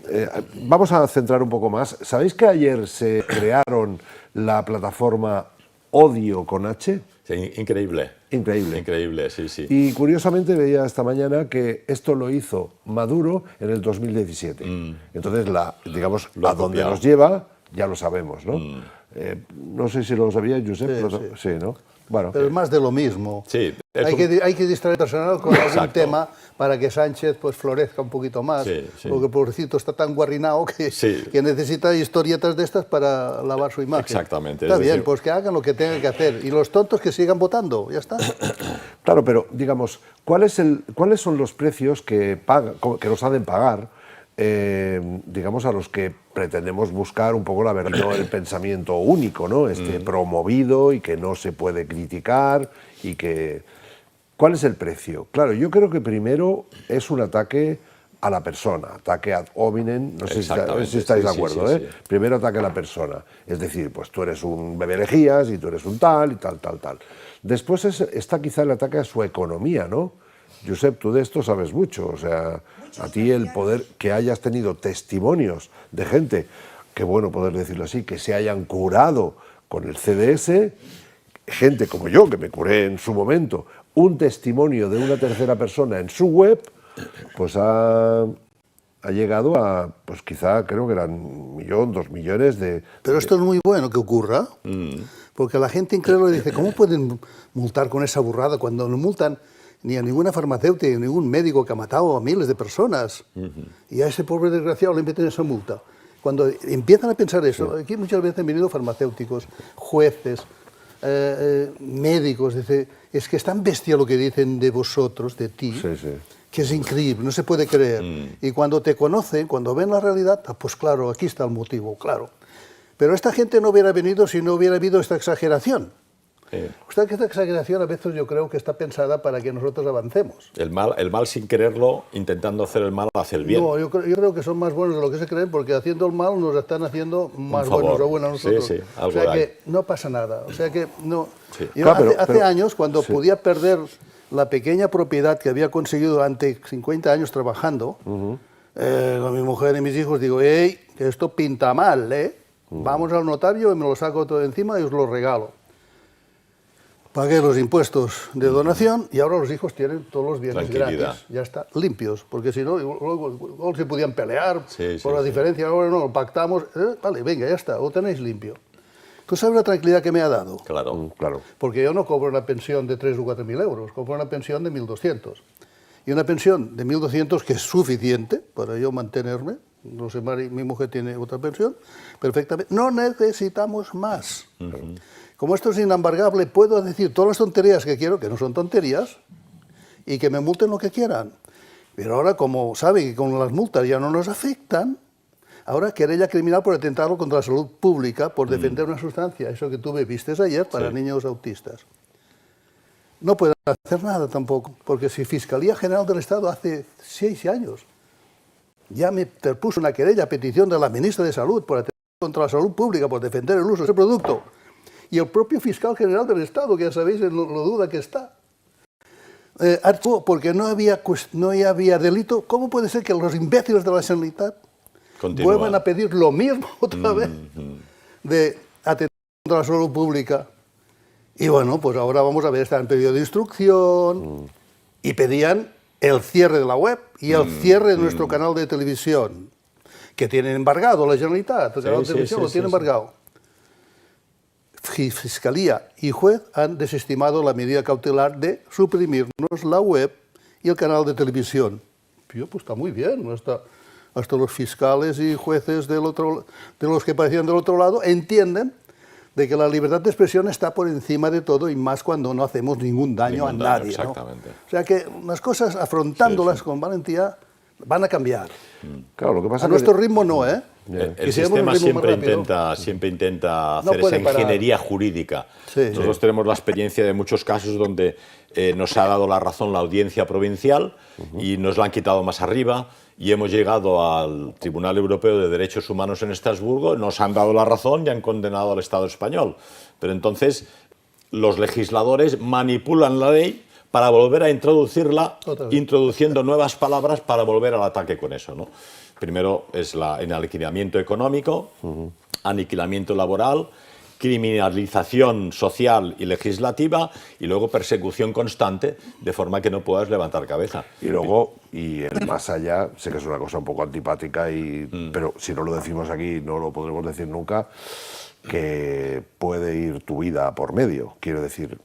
vamos a centrar un poco más. ¿Sabéis que ayer se crearon la plataforma Odio con H? Sí, increíble. Increíble. Increíble, sí, sí. Y curiosamente veía esta mañana que esto lo hizo Maduro en el 2017. Entonces, digamos, a donde nos lleva, ya lo sabemos, ¿no? No sé si lo sabía, Josep. Sí, ¿no? Bueno. Pero es más de lo mismo. Sí. Hay que distraer al personal con algún tema para que Sánchez pues florezca un poquito más. Porque el pobrecito está tan guarrinado que necesita historietas de estas para lavar su imagen. Exactamente. Está bien, pues que hagan lo que tengan que hacer. Y los tontos que sigan votando, ya está. Claro, pero digamos, ¿cuáles son los precios que nos hacen pagar, digamos, a los que pretendemos buscar un poco la verdad, no el pensamiento único, ¿no? Promovido y que no se puede criticar y que... ¿Cuál es el precio? Claro, yo creo que primero es un ataque a la persona, ataque ad hominem, no sé si estáis de acuerdo, ¿eh? Primero ataque a la persona, es decir, pues tú eres un bebelejías y tú eres un tal y tal. Después está quizá el ataque a su economía, ¿no? Josep, tú de esto sabes mucho, o sea, a ti el poder que hayas tenido testimonios de gente, qué bueno poder decirlo así, que se hayan curado con el CDS, gente como yo, que me curé en su momento, un testimonio de una tercera persona en su web, pues ha llegado a, pues quizá creo que eran 1 millón, 2 millones de... Pero esto es muy bueno que ocurra, porque la gente incrédula dice, ¿cómo pueden multar con esa burrada cuando no multan ni a ninguna farmacéutica, ni a ningún médico que ha matado a miles de personas? Y a ese pobre desgraciado le meten esa multa. Cuando empiezan a pensar eso, aquí muchas veces han venido farmacéuticos, jueces, médicos, dice, es que es tan bestia lo que dicen de vosotros, de ti, que es increíble, no se puede creer. Y cuando te conocen, cuando ven la realidad, pues claro, aquí está el motivo, claro. Pero esta gente no hubiera venido si no hubiera habido esta exageración. O sea que esta exageración a veces yo creo que está pensada para que nosotros avancemos. El mal sin quererlo, intentando hacer el mal, hace el bien. No, yo creo que son más buenos de lo que se creen, porque haciendo el mal nos están haciendo más buenos o buenos a nosotros. Algo o sea que no pasa nada. O sea que no. Yo claro, hace años, cuando podía perder la pequeña propiedad que había conseguido durante 50 años trabajando, con mi mujer y mis hijos, digo, ¡ey, que esto pinta mal, ¿eh? Vamos al notario y me lo saco todo de encima y os lo regalo. Pagué los impuestos de donación y ahora los hijos tienen todos los bienes gratis, ya está, limpios, porque si no, luego se podían pelear por la diferencia, ahora no, pactamos, vale, venga, ya está, lo tenéis limpio. ¿Tú sabes la tranquilidad que me ha dado? Claro. Porque yo no cobro una pensión de 3.000 o 4.000 euros, cobro una pensión de 1.200. Y una pensión de 1.200 que es suficiente para yo mantenerme, no sé, mi mujer tiene otra pensión, perfectamente, no necesitamos más. Como esto es inembargable, puedo decir todas las tonterías que quiero, que no son tonterías, y que me multen lo que quieran. Pero ahora, como saben que con las multas ya no nos afectan, ahora querella criminal por atentado contra la salud pública, por defender una sustancia, eso que tú me viste ayer, para niños autistas. No pueden hacer nada tampoco, porque si Fiscalía General del Estado hace 6 años ya me interpuso una querella a petición de la ministra de Salud por atentado contra la salud pública, por defender el uso de ese producto, y el propio fiscal general del Estado, que ya sabéis lo duda que está, actuó porque no había delito. ¿Cómo puede ser que los imbéciles de la Generalitat vuelvan a pedir lo mismo otra vez de atentar contra la salud pública? Y bueno, pues ahora vamos a ver, está en periodo de instrucción y pedían el cierre de la web y el cierre de nuestro canal de televisión, que tienen embargado la Generalitat, el canal de televisión lo tiene embargado. Fiscalía y juez han desestimado la medida cautelar de suprimirnos la web y el canal de televisión. Pues está muy bien, hasta los fiscales y jueces de los que parecían del otro lado entienden de que la libertad de expresión está por encima de todo y más cuando no hacemos ningún daño a nadie. Exactamente. ¿No? O sea que las cosas, afrontándolas con valentía, van a cambiar. Claro, lo que pasa a nuestro ritmo no, ¿eh? El sistema siempre intenta hacer esa ingeniería jurídica. Nosotros tenemos la experiencia de muchos casos donde nos ha dado la razón la audiencia provincial y nos la han quitado más arriba y hemos llegado al Tribunal Europeo de Derechos Humanos en Estrasburgo, nos han dado la razón y han condenado al Estado español. Pero entonces los legisladores manipulan la ley para volver a introducirla, introduciendo nuevas palabras para volver al ataque con eso, ¿no? Primero es el aniquilamiento económico, aniquilamiento laboral, criminalización social y legislativa y luego persecución constante, de forma que no puedas levantar cabeza. Y luego, y el más allá, sé que es una cosa un poco antipática, pero si no lo decimos aquí no lo podremos decir nunca, que puede ir tu vida por medio. Quiero decir,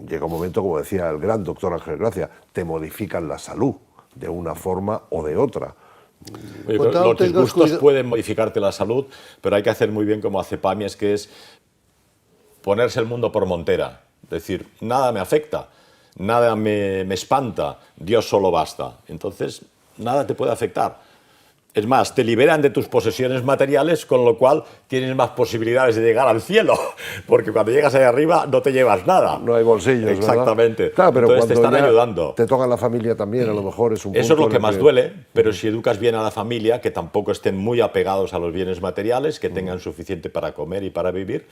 llega un momento, como decía el gran doctor Ángel Gracia, te modifican la salud de una forma o de otra. Los disgustos pueden modificarte la salud, pero hay que hacer muy bien como hace Pàmies, que es ponerse el mundo por montera. Es decir, nada me afecta, nada me espanta, Dios solo basta. Entonces, nada te puede afectar. Es más, te liberan de tus posesiones materiales, con lo cual tienes más posibilidades de llegar al cielo, porque cuando llegas ahí arriba no te llevas nada. No hay bolsillos, exactamente. ¿verdad? Claro, pero entonces te están ayudando. Te toca la familia también, a lo mejor es un punto. Eso es lo que más duele, pero si educas bien a la familia, que tampoco estén muy apegados a los bienes materiales, que tengan suficiente para comer y para vivir.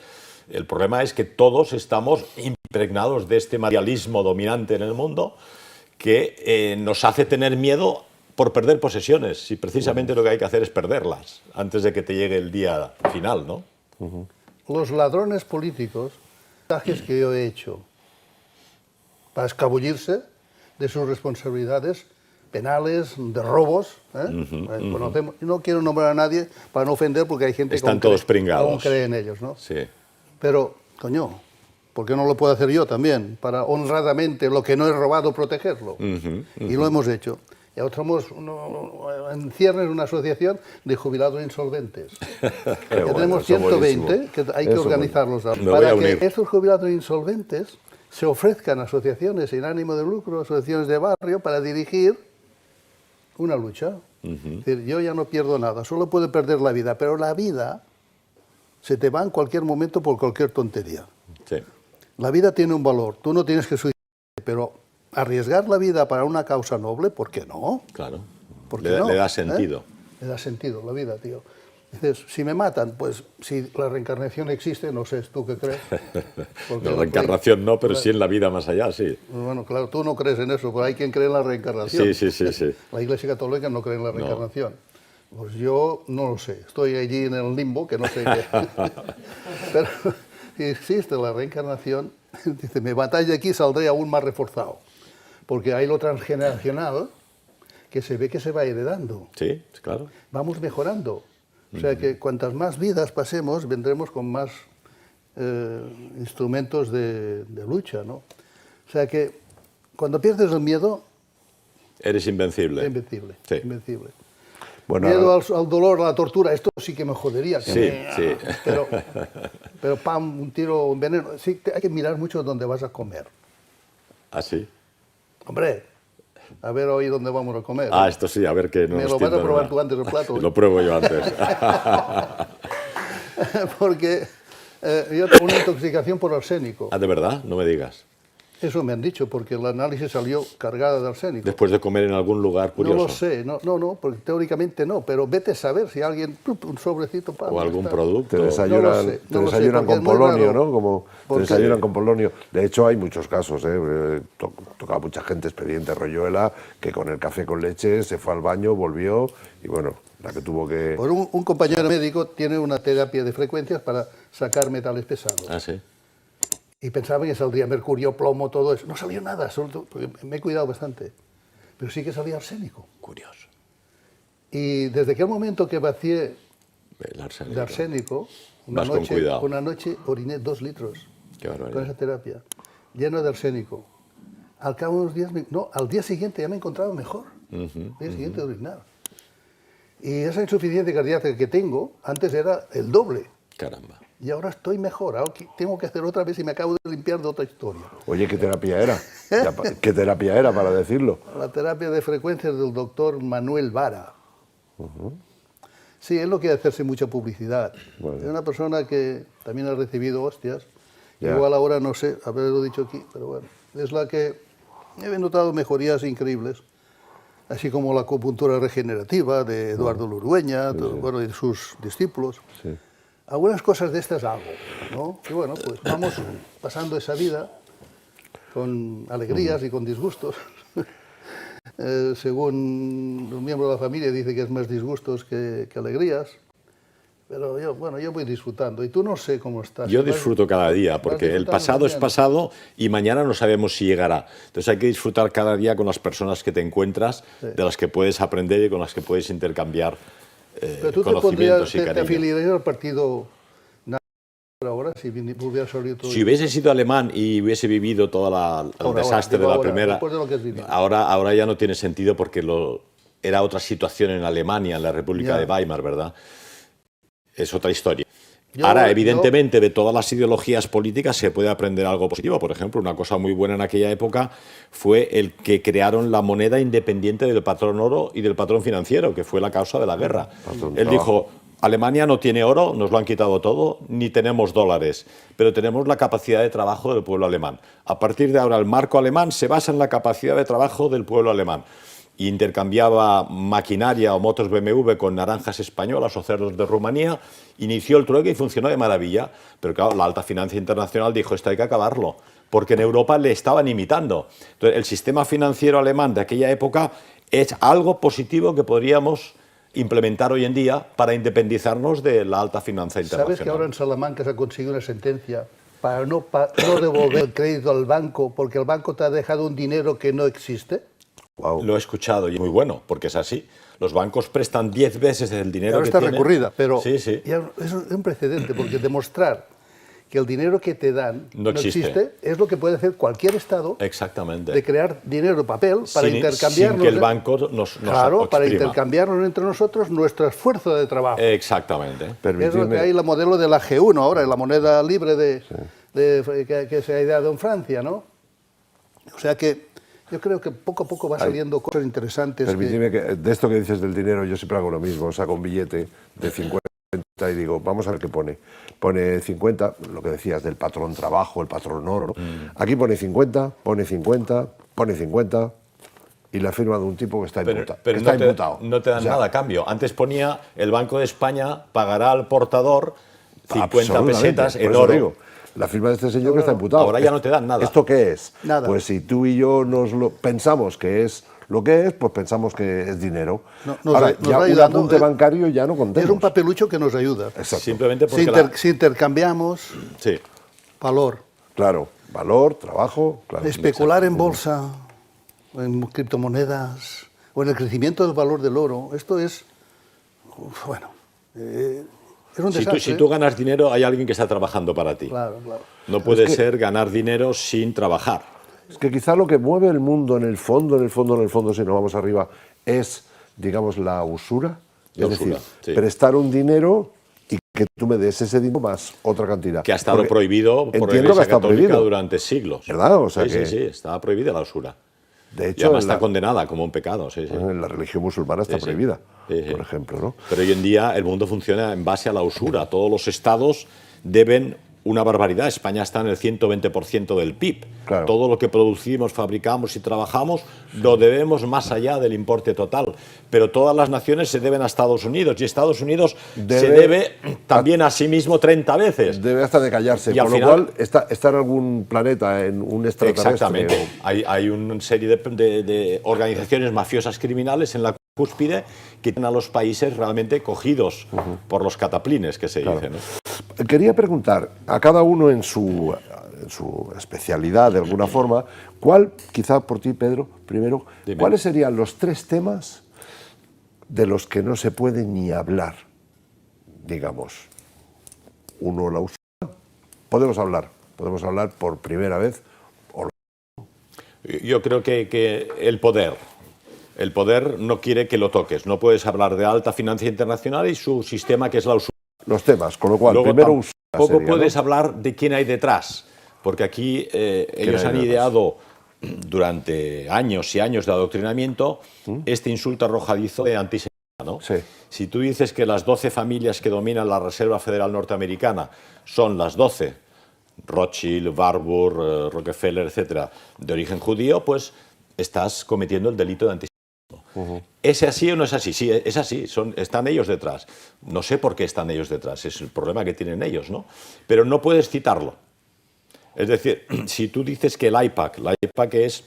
El problema es que todos estamos impregnados de este materialismo dominante en el mundo que nos hace tener miedo por perder posesiones, y precisamente lo que hay que hacer es perderlas antes de que te llegue el día final, ¿no? Los ladrones políticos, mensajes que yo he hecho para escabullirse de sus responsabilidades penales, de robos, conocemos, no quiero nombrar a nadie para no ofender porque hay gente que aún cree en ellos, ¿no? Sí. Pero, coño, ¿por qué no lo puedo hacer yo también? Para honradamente lo que no he robado, protegerlo. Y lo hemos hecho. Y ahora somos en ciernes una asociación de jubilados insolventes. Ya tenemos 120 que hay que organizarlos para que estos jubilados insolventes se ofrezcan a asociaciones sin ánimo de lucro, asociaciones de barrio, para dirigir una lucha. Es decir, yo ya no pierdo nada, solo puedo perder la vida, pero la vida se te va en cualquier momento por cualquier tontería. Sí. La vida tiene un valor, tú no tienes que suicidarte, pero arriesgar la vida para una causa noble, ¿por qué no? Claro, le da sentido. Le da sentido la vida, tío. Dices, si me matan, pues si la reencarnación existe, no sé, ¿tú qué crees? La reencarnación no, pero sí en la vida más allá, sí. Bueno, claro, tú no crees en eso, pero hay quien cree en la reencarnación. Sí. La Iglesia Católica no cree en la reencarnación. No. Pues yo no lo sé, estoy allí en el limbo, que no sé qué. Pero si existe la reencarnación, dice, me matáis de aquí, saldré aún más reforzado. Porque hay lo transgeneracional que se ve que se va heredando. Sí, claro. Vamos mejorando. O sea que cuantas más vidas pasemos, vendremos con más instrumentos de lucha, ¿no? O sea que cuando pierdes el miedo... Eres invencible. Invencible, sí. Invencible. Bueno, miedo al dolor, a la tortura, esto sí que me jodería. Sí. Pero pam, un tiro, un veneno. Sí, hay que mirar mucho dónde vas a comer. ¿Ah, sí? Hombre, a ver hoy dónde vamos a comer. Esto sí, a ver qué nos ¿Me lo vas a probar tú antes el plato? Lo pruebo yo antes. Porque yo tengo una intoxicación por arsénico. ¿De verdad? No me digas. Eso me han dicho, porque el análisis salió cargada de arsénico. Después de comer en algún lugar curioso. No lo sé, no, porque teóricamente no, pero vete a saber si alguien, un sobrecito... o algún producto. Te desayunan con polonio, ¿no? Como te desayunan con polonio. De hecho, hay muchos casos, tocaba mucha gente, expediente Royuela, que con el café con leche se fue al baño, volvió, y bueno, la que tuvo que... Por un compañero médico tiene una terapia de frecuencias para sacar metales pesados. Ah, sí. Y pensaba que saldría mercurio, plomo, todo eso. No salió nada, porque me he cuidado bastante. Pero sí que salía arsénico. Curioso. Y desde aquel momento que vacié De arsénico. Una noche oriné 2 litros. Qué barbaridad. Con esa terapia, lleno de arsénico. Al cabo de unos días, al día siguiente ya me encontraba mejor. Al día siguiente de orinar. Y esa insuficiencia cardíaca que tengo, antes era el doble. Caramba. Y ahora estoy mejor. Ahora tengo que hacer otra vez y me acabo de limpiar de otra historia. Oye, ¿qué terapia era? ¿Qué terapia era, para decirlo? La terapia de frecuencias del doctor Manuel Vara. Sí, él no quiere hacerse mucha publicidad. Bueno. Es una persona que también ha recibido hostias. Igual ahora no sé haberlo dicho aquí, pero bueno. Es la que he notado mejorías increíbles. Así como la acupuntura regenerativa de Eduardo Lurueña, bueno, y sus discípulos. Sí. Algunas cosas de estas hago, ¿no? Y bueno, pues vamos pasando esa vida con alegrías y con disgustos. Según un miembro de la familia dice que es más disgustos que alegrías. Pero yo voy disfrutando. Y tú no sé cómo estás. Yo disfruto cada día, porque el pasado es pasado y mañana no sabemos si llegará. Entonces hay que disfrutar cada día con las personas que te encuentras, de las que puedes aprender y con las que puedes intercambiar conocimientos y cariño. ¿Te afiliarías al partido ahora si hubieras salido todo? Si hubiese sido alemán y hubiese vivido todo el desastre de la primera, ahora ya no tiene sentido porque era otra situación en Alemania, en la República de Weimar, ¿verdad? Es otra historia. Ahora, evidentemente, de todas las ideologías políticas se puede aprender algo positivo. Por ejemplo, una cosa muy buena en aquella época fue el que crearon la moneda independiente del patrón oro y del patrón financiero, que fue la causa de la guerra. Él dijo, Alemania no tiene oro, nos lo han quitado todo, ni tenemos dólares, pero tenemos la capacidad de trabajo del pueblo alemán. A partir de ahora, el marco alemán se basa en la capacidad de trabajo del pueblo alemán. Intercambiaba maquinaria o motos BMW con naranjas españolas o cerdos de Rumanía, inició el trueque y funcionó de maravilla. Pero claro, la alta financia internacional dijo, esto hay que acabarlo, porque en Europa le estaban imitando. Entonces, el sistema financiero alemán de aquella época es algo positivo que podríamos implementar hoy en día para independizarnos de la alta finanza internacional. ¿Sabes que ahora en Salamanca se ha conseguido una sentencia para no devolver el crédito al banco porque el banco te ha dejado un dinero que no existe? Wow. Lo he escuchado y es muy bueno, porque es así. Los bancos prestan 10 veces el dinero ahora que está tienen. Recurrida, pero sí, sí. Es un precedente, porque demostrar que el dinero que te dan no existe es lo que puede hacer cualquier Estado. Exactamente. De crear dinero, papel, para intercambiarnos. Sin que el banco nos Claro, para intercambiarnos entre nosotros nuestro esfuerzo de trabajo. Exactamente. Es lo que hay el modelo de la G1 ahora, la moneda libre que se ha ideado en Francia, ¿no? O sea que yo creo que poco a poco va saliendo cosas interesantes. Permíteme que de esto que dices del dinero, yo siempre hago lo mismo, saco un billete de 50 y digo, vamos a ver qué pone. Pone 50, lo que decías del patrón trabajo, el patrón oro. Aquí pone 50, pone 50, pone 50 y la firma de un tipo que está imputado. Pero no te dan nada a cambio. Antes ponía, el Banco de España pagará al portador 50 pesetas en oro. Digo, la firma de este señor que está imputado. Ahora ya no te dan nada. ¿Esto qué es? Nada. Pues si tú y yo pensamos que es lo que es, pues pensamos que es dinero. Ahora, ya un apunte bancario ya no contemos. Es un papelucho que nos ayuda. Exacto. Simplemente porque si intercambiamos valor. Claro, valor, trabajo. Claro. Especular en bolsa, en criptomonedas, o en el crecimiento del valor del oro, esto es, bueno, es un desastre. Si tú ganas dinero, hay alguien que está trabajando para ti. Claro, claro. No puede ser ganar dinero sin trabajar. Es que quizá lo que mueve el mundo en el fondo, si nos vamos arriba, es, digamos, la usura. Es decir, prestar un dinero y que tú me des ese dinero más otra cantidad. Que ha estado prohibido por la Iglesia Católica durante siglos. ¿Verdad? O sea sí, estaba prohibida la usura. De hecho, y además está condenada como un pecado. En la religión musulmana está prohibida, por ejemplo, ¿no? Pero hoy en día el mundo funciona en base a la usura. Todos los estados deben una barbaridad. España está en el 120% del PIB. Claro. Todo lo que producimos, fabricamos y trabajamos lo debemos más allá del importe total. Pero todas las naciones se deben a Estados Unidos y Estados Unidos se debe también a sí mismo 30 veces. Debe hasta de callarse. Y por lo cual está en algún planeta, en un extraterrestre. Exactamente. Hay una serie de organizaciones mafiosas criminales en la cúspide que tienen a los países realmente cogidos por los cataplines, que se dice, ¿no? Quería preguntar a cada uno en su especialidad, de alguna forma, quizá por ti, Pedro, primero, Dime. ¿cuáles serían los 3 temas de los que no se puede ni hablar digamos, uno la usa. Podemos hablar por primera vez. Yo creo que el poder no quiere que lo toques. No puedes hablar de alta financiación internacional y su sistema, que es la usura. Los temas, con lo cual, luego, primero usura. Tampoco puedes hablar de quién hay detrás, porque aquí ellos han ideado durante años y años de adoctrinamiento este insulto arrojadizo de antisemita, ¿no? Sí. Si tú dices que las 12 familias que dominan la Reserva Federal Norteamericana son las 12, Rothschild, Warburg, Rockefeller, etcétera, de origen judío, pues estás cometiendo el delito de antisemitismo. ¿Es así o no es así? Sí, es así, están ellos detrás. No sé por qué están ellos detrás, es el problema que tienen ellos, ¿no? Pero no puedes citarlo. Es decir, si tú dices que el AIPAC es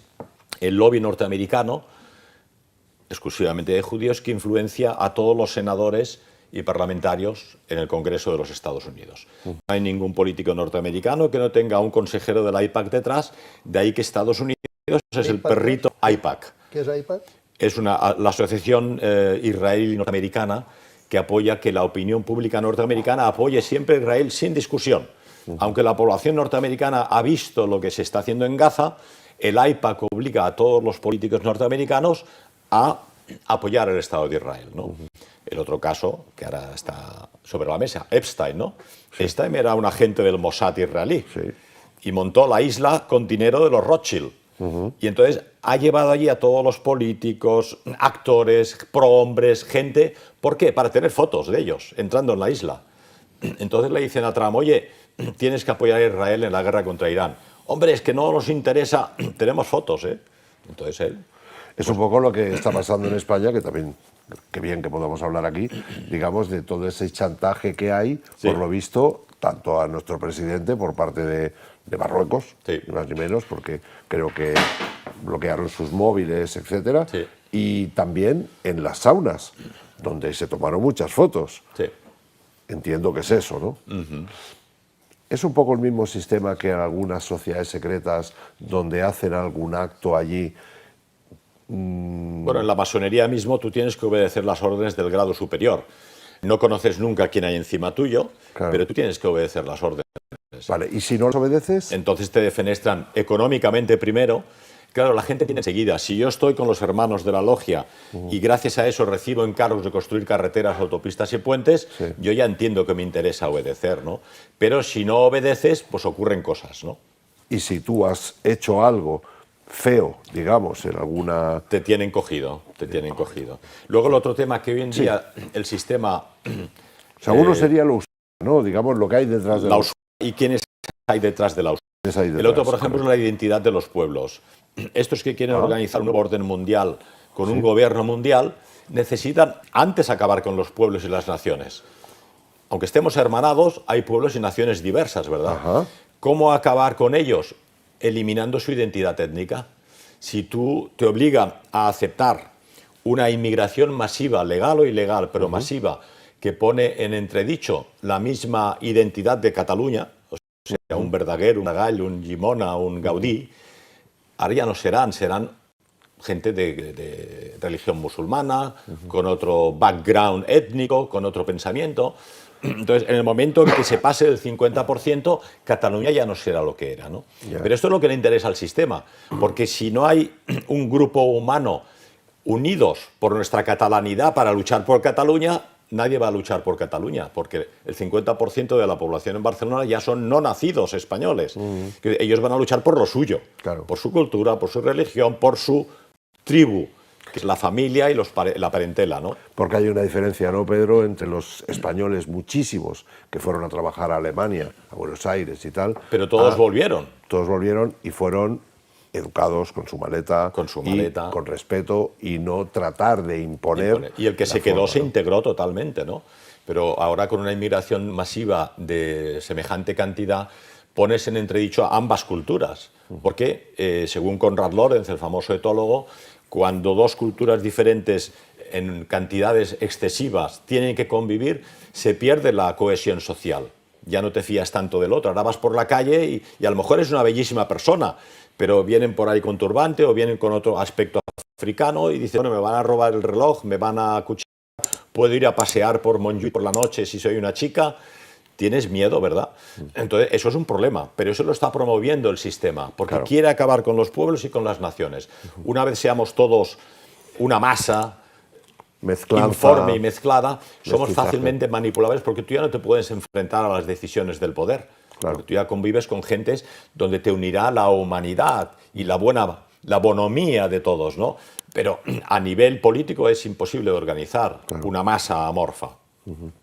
el lobby norteamericano, exclusivamente de judíos, que influencia a todos los senadores y parlamentarios en el Congreso de los Estados Unidos. No hay ningún político norteamericano que no tenga un consejero del AIPAC detrás, de ahí que Estados Unidos es el perrito AIPAC. ¿Qué es AIPAC? Es la asociación israelí norteamericana que apoya que la opinión pública norteamericana apoye siempre a Israel sin discusión. Aunque la población norteamericana ha visto lo que se está haciendo en Gaza, el AIPAC obliga a todos los políticos norteamericanos a apoyar el Estado de Israel, ¿no? El otro caso, que ahora está sobre la mesa, Epstein, ¿no? Sí. Epstein era un agente del Mossad israelí, sí, y montó la isla con dinero de los Rothschild. Y entonces ha llevado allí a todos los políticos, actores, prohombres, gente. ¿Por qué? Para tener fotos de ellos entrando en la isla. Entonces le dicen a Trump, oye, tienes que apoyar a Israel en la guerra contra Irán. Hombre, es que no nos interesa, tenemos fotos, ¿eh? Entonces él... Es un poco lo que está pasando en España, que también, qué bien que podamos hablar aquí, digamos, de todo ese chantaje que hay, sí, por lo visto, tanto a nuestro presidente por parte de Marruecos, sí, ni más ni menos, porque creo que bloquearon sus móviles, etcétera, sí, y también en las saunas, donde se tomaron muchas fotos. Sí. Entiendo que es eso, ¿no? Es un poco el mismo sistema que en algunas sociedades secretas donde hacen algún acto allí. Bueno, en la masonería mismo tú tienes que obedecer las órdenes del grado superior. No conoces nunca quién hay encima tuyo, claro, pero tú tienes que obedecer las órdenes. Vale, ¿y si no los obedeces? Entonces te defenestran económicamente primero. Claro, la gente tiene enseguida, si yo estoy con los hermanos de la logia y gracias a eso recibo encargos de construir carreteras, autopistas y puentes, sí, yo ya entiendo que me interesa obedecer, ¿no? Pero si no obedeces, pues ocurren cosas, ¿no? Y si tú has hecho algo feo, digamos, en alguna... Te tienen cogido, te tienen cogido. Luego el otro tema que hoy en día, sí, el sistema... O sea, uno sería lo usura, ¿no? Digamos, lo que hay detrás de la usura. ¿Y quiénes hay detrás de la usura? El otro, por ejemplo, es la identidad de los pueblos. Estos que quieren organizar un nuevo orden mundial con, sí, un gobierno mundial, necesitan antes acabar con los pueblos y las naciones. Aunque estemos hermanados, hay pueblos y naciones diversas, ¿verdad? Ajá. ¿Cómo acabar con ellos? Eliminando su identidad étnica. Si tú te obligan a aceptar una inmigración masiva, legal o ilegal, pero masiva, que pone en entredicho la misma identidad de Cataluña, o sea, un Verdaguer, un Maragall, un Llimona, un Gaudí, ahora ya no serán gente de religión musulmana, con otro background étnico, con otro pensamiento. Entonces, en el momento en que se pase del 50%, Cataluña ya no será lo que era, ¿no? Yeah. Pero esto es lo que le interesa al sistema, porque si no hay un grupo humano unidos por nuestra catalanidad para luchar por Cataluña, nadie va a luchar por Cataluña, porque el 50% de la población en Barcelona ya son no nacidos españoles. Ellos van a luchar por lo suyo, claro, por su cultura, por su religión, por su tribu, que es la familia y la parentela, ¿no? Porque hay una diferencia, ¿no, Pedro?, entre los españoles, muchísimos, que fueron a trabajar a Alemania, a Buenos Aires y tal. Pero todos volvieron. Todos volvieron y fueron educados con su maleta, y con respeto, y no tratar de imponer. Y el que se quedó se integró totalmente, ¿no? Pero ahora con una inmigración masiva de semejante cantidad, pones en entredicho a ambas culturas. Porque, según Konrad Lorenz, el famoso etólogo, cuando dos culturas diferentes en cantidades excesivas tienen que convivir, se pierde la cohesión social. Ya no te fías tanto del otro. Ahora vas por la calle y a lo mejor es una bellísima persona, pero vienen por ahí con turbante o vienen con otro aspecto africano y dicen, bueno, me van a robar el reloj, me van a acuchillar puedo ir a pasear por Montjuïc por la noche si soy una chica. Tienes miedo, ¿verdad? Entonces, eso es un problema, pero eso lo está promoviendo el sistema, porque quiere acabar con los pueblos y con las naciones. Una vez seamos todos una masa informe y mezclada, somos fácilmente manipulables, porque tú ya no te puedes enfrentar a las decisiones del poder. Porque tú ya convives con gentes donde te unirá la humanidad y la bonomía de todos, ¿no? Pero a nivel político es imposible de organizar una masa amorfa.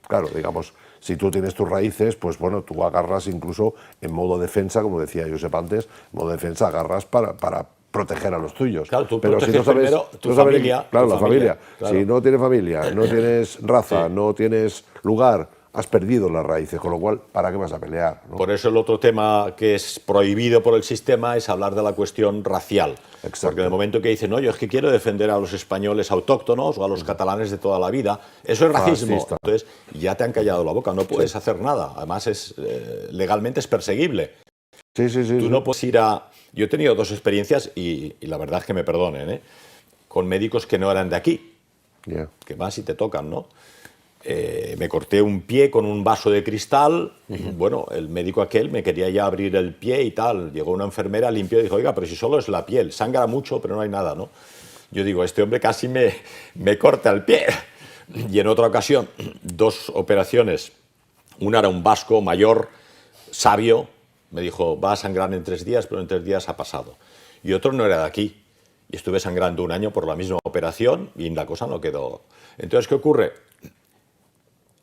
Claro, digamos, si tú tienes tus raíces, pues bueno, tú agarras incluso en modo defensa, como decía Josep antes, en modo defensa agarras para proteger a los tuyos. Claro, tú pero si no sabes, primero tu familia. Claro, la familia. Claro. Si no tienes familia, no tienes raza, no tienes lugar, has perdido las raíces, con lo cual, ¿para qué vas a pelear? ¿No? Por eso el otro tema que es prohibido por el sistema es hablar de la cuestión racial. Exacto. Porque en el momento que dicen, no, yo es que quiero defender a los españoles autóctonos o a los catalanes de toda la vida, eso es racismo. Fascista. Entonces, ya te han callado la boca, no puedes hacer nada. Además, legalmente es perseguible. Tú no puedes ir a... Yo he tenido dos experiencias, y la verdad es que me perdonen, con médicos que no eran de aquí, que vas y te tocan, ¿no? Me corté un pie con un vaso de cristal. Bueno, el médico aquel me quería ya abrir el pie y tal. Llegó una enfermera, limpió y dijo, oiga, pero si solo es la piel, sangra mucho, pero no hay nada, ¿no? Yo digo, este hombre casi me corta el pie. Y en otra ocasión, dos operaciones. Una era un vasco mayor, sabio, me dijo, va a sangrar en 3 días, pero en 3 días ha pasado. Y otro no era de aquí. Y estuve sangrando 1 año por la misma operación y la cosa no quedó. Entonces, ¿qué ocurre?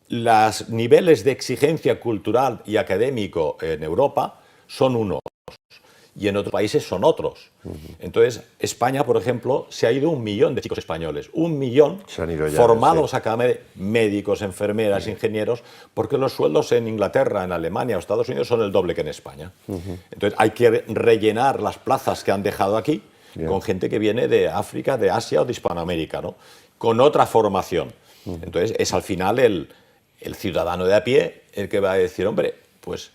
Los niveles de exigencia cultural y académico en Europa son unos y en otros países son otros. Entonces, España, por ejemplo, se ha ido 1 millón de chicos españoles, 1 millón formados acá, médicos, enfermeras, ingenieros, porque los sueldos en Inglaterra, en Alemania o Estados Unidos son el doble que en España. Entonces, hay que rellenar las plazas que han dejado aquí con gente que viene de África, de Asia o de Hispanoamérica, ¿no? Con otra formación. Entonces, es al final el ciudadano de a pie el que va a decir, hombre, pues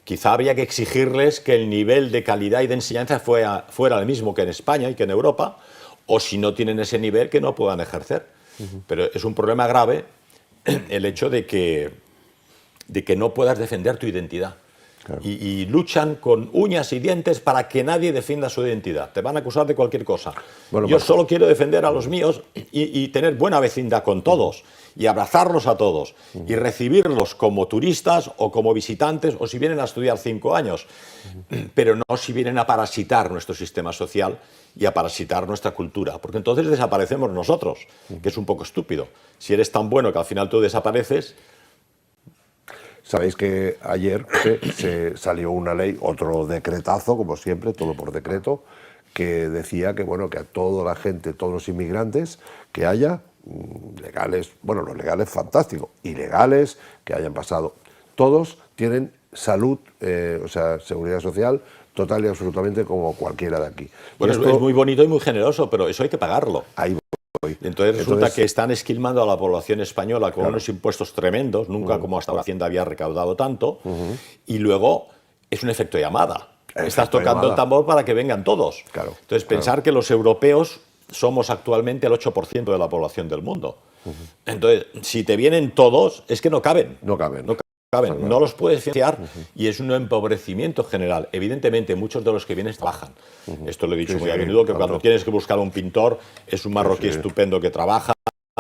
quizá habría que exigirles que el nivel de calidad y de enseñanza fuera el mismo que en España y que en Europa, o si no tienen ese nivel, que no puedan ejercer. Pero es un problema grave el hecho de que no puedas defender tu identidad. Y luchan con uñas y dientes para que nadie defienda su identidad. Te van a acusar de cualquier cosa. Bueno, yo solo quiero defender a los míos y tener buena vecindad con todos y abrazarlos a todos y recibirlos como turistas o como visitantes o si vienen a estudiar 5 años, pero no si vienen a parasitar nuestro sistema social y a parasitar nuestra cultura, porque entonces desaparecemos nosotros, que es un poco estúpido. Si eres tan bueno que al final tú desapareces. Sabéis que ayer se salió una ley, otro decretazo, como siempre, todo por decreto, que decía que, bueno, que a toda la gente, todos los inmigrantes que haya, legales, bueno, los legales fantástico, ilegales, que hayan pasado, todos tienen salud, o sea, seguridad social, total y absolutamente como cualquiera de aquí. Bueno, esto es muy bonito y muy generoso, pero eso hay que pagarlo. Ahí voy. Entonces resulta que están esquilmando a la población española con unos impuestos tremendos, nunca como hasta la Hacienda había recaudado tanto, y luego es un efecto llamada. Estás tocando el tambor para que vengan todos. Entonces pensar que los europeos somos actualmente el 8% de la población del mundo. Entonces, si te vienen todos, es que no caben. No caben. No los puedes financiar y es un empobrecimiento general. Evidentemente, muchos de los que vienen trabajan. Esto lo he dicho muy a menudo, que cuando tienes que buscar un pintor, es un marroquí estupendo que trabaja,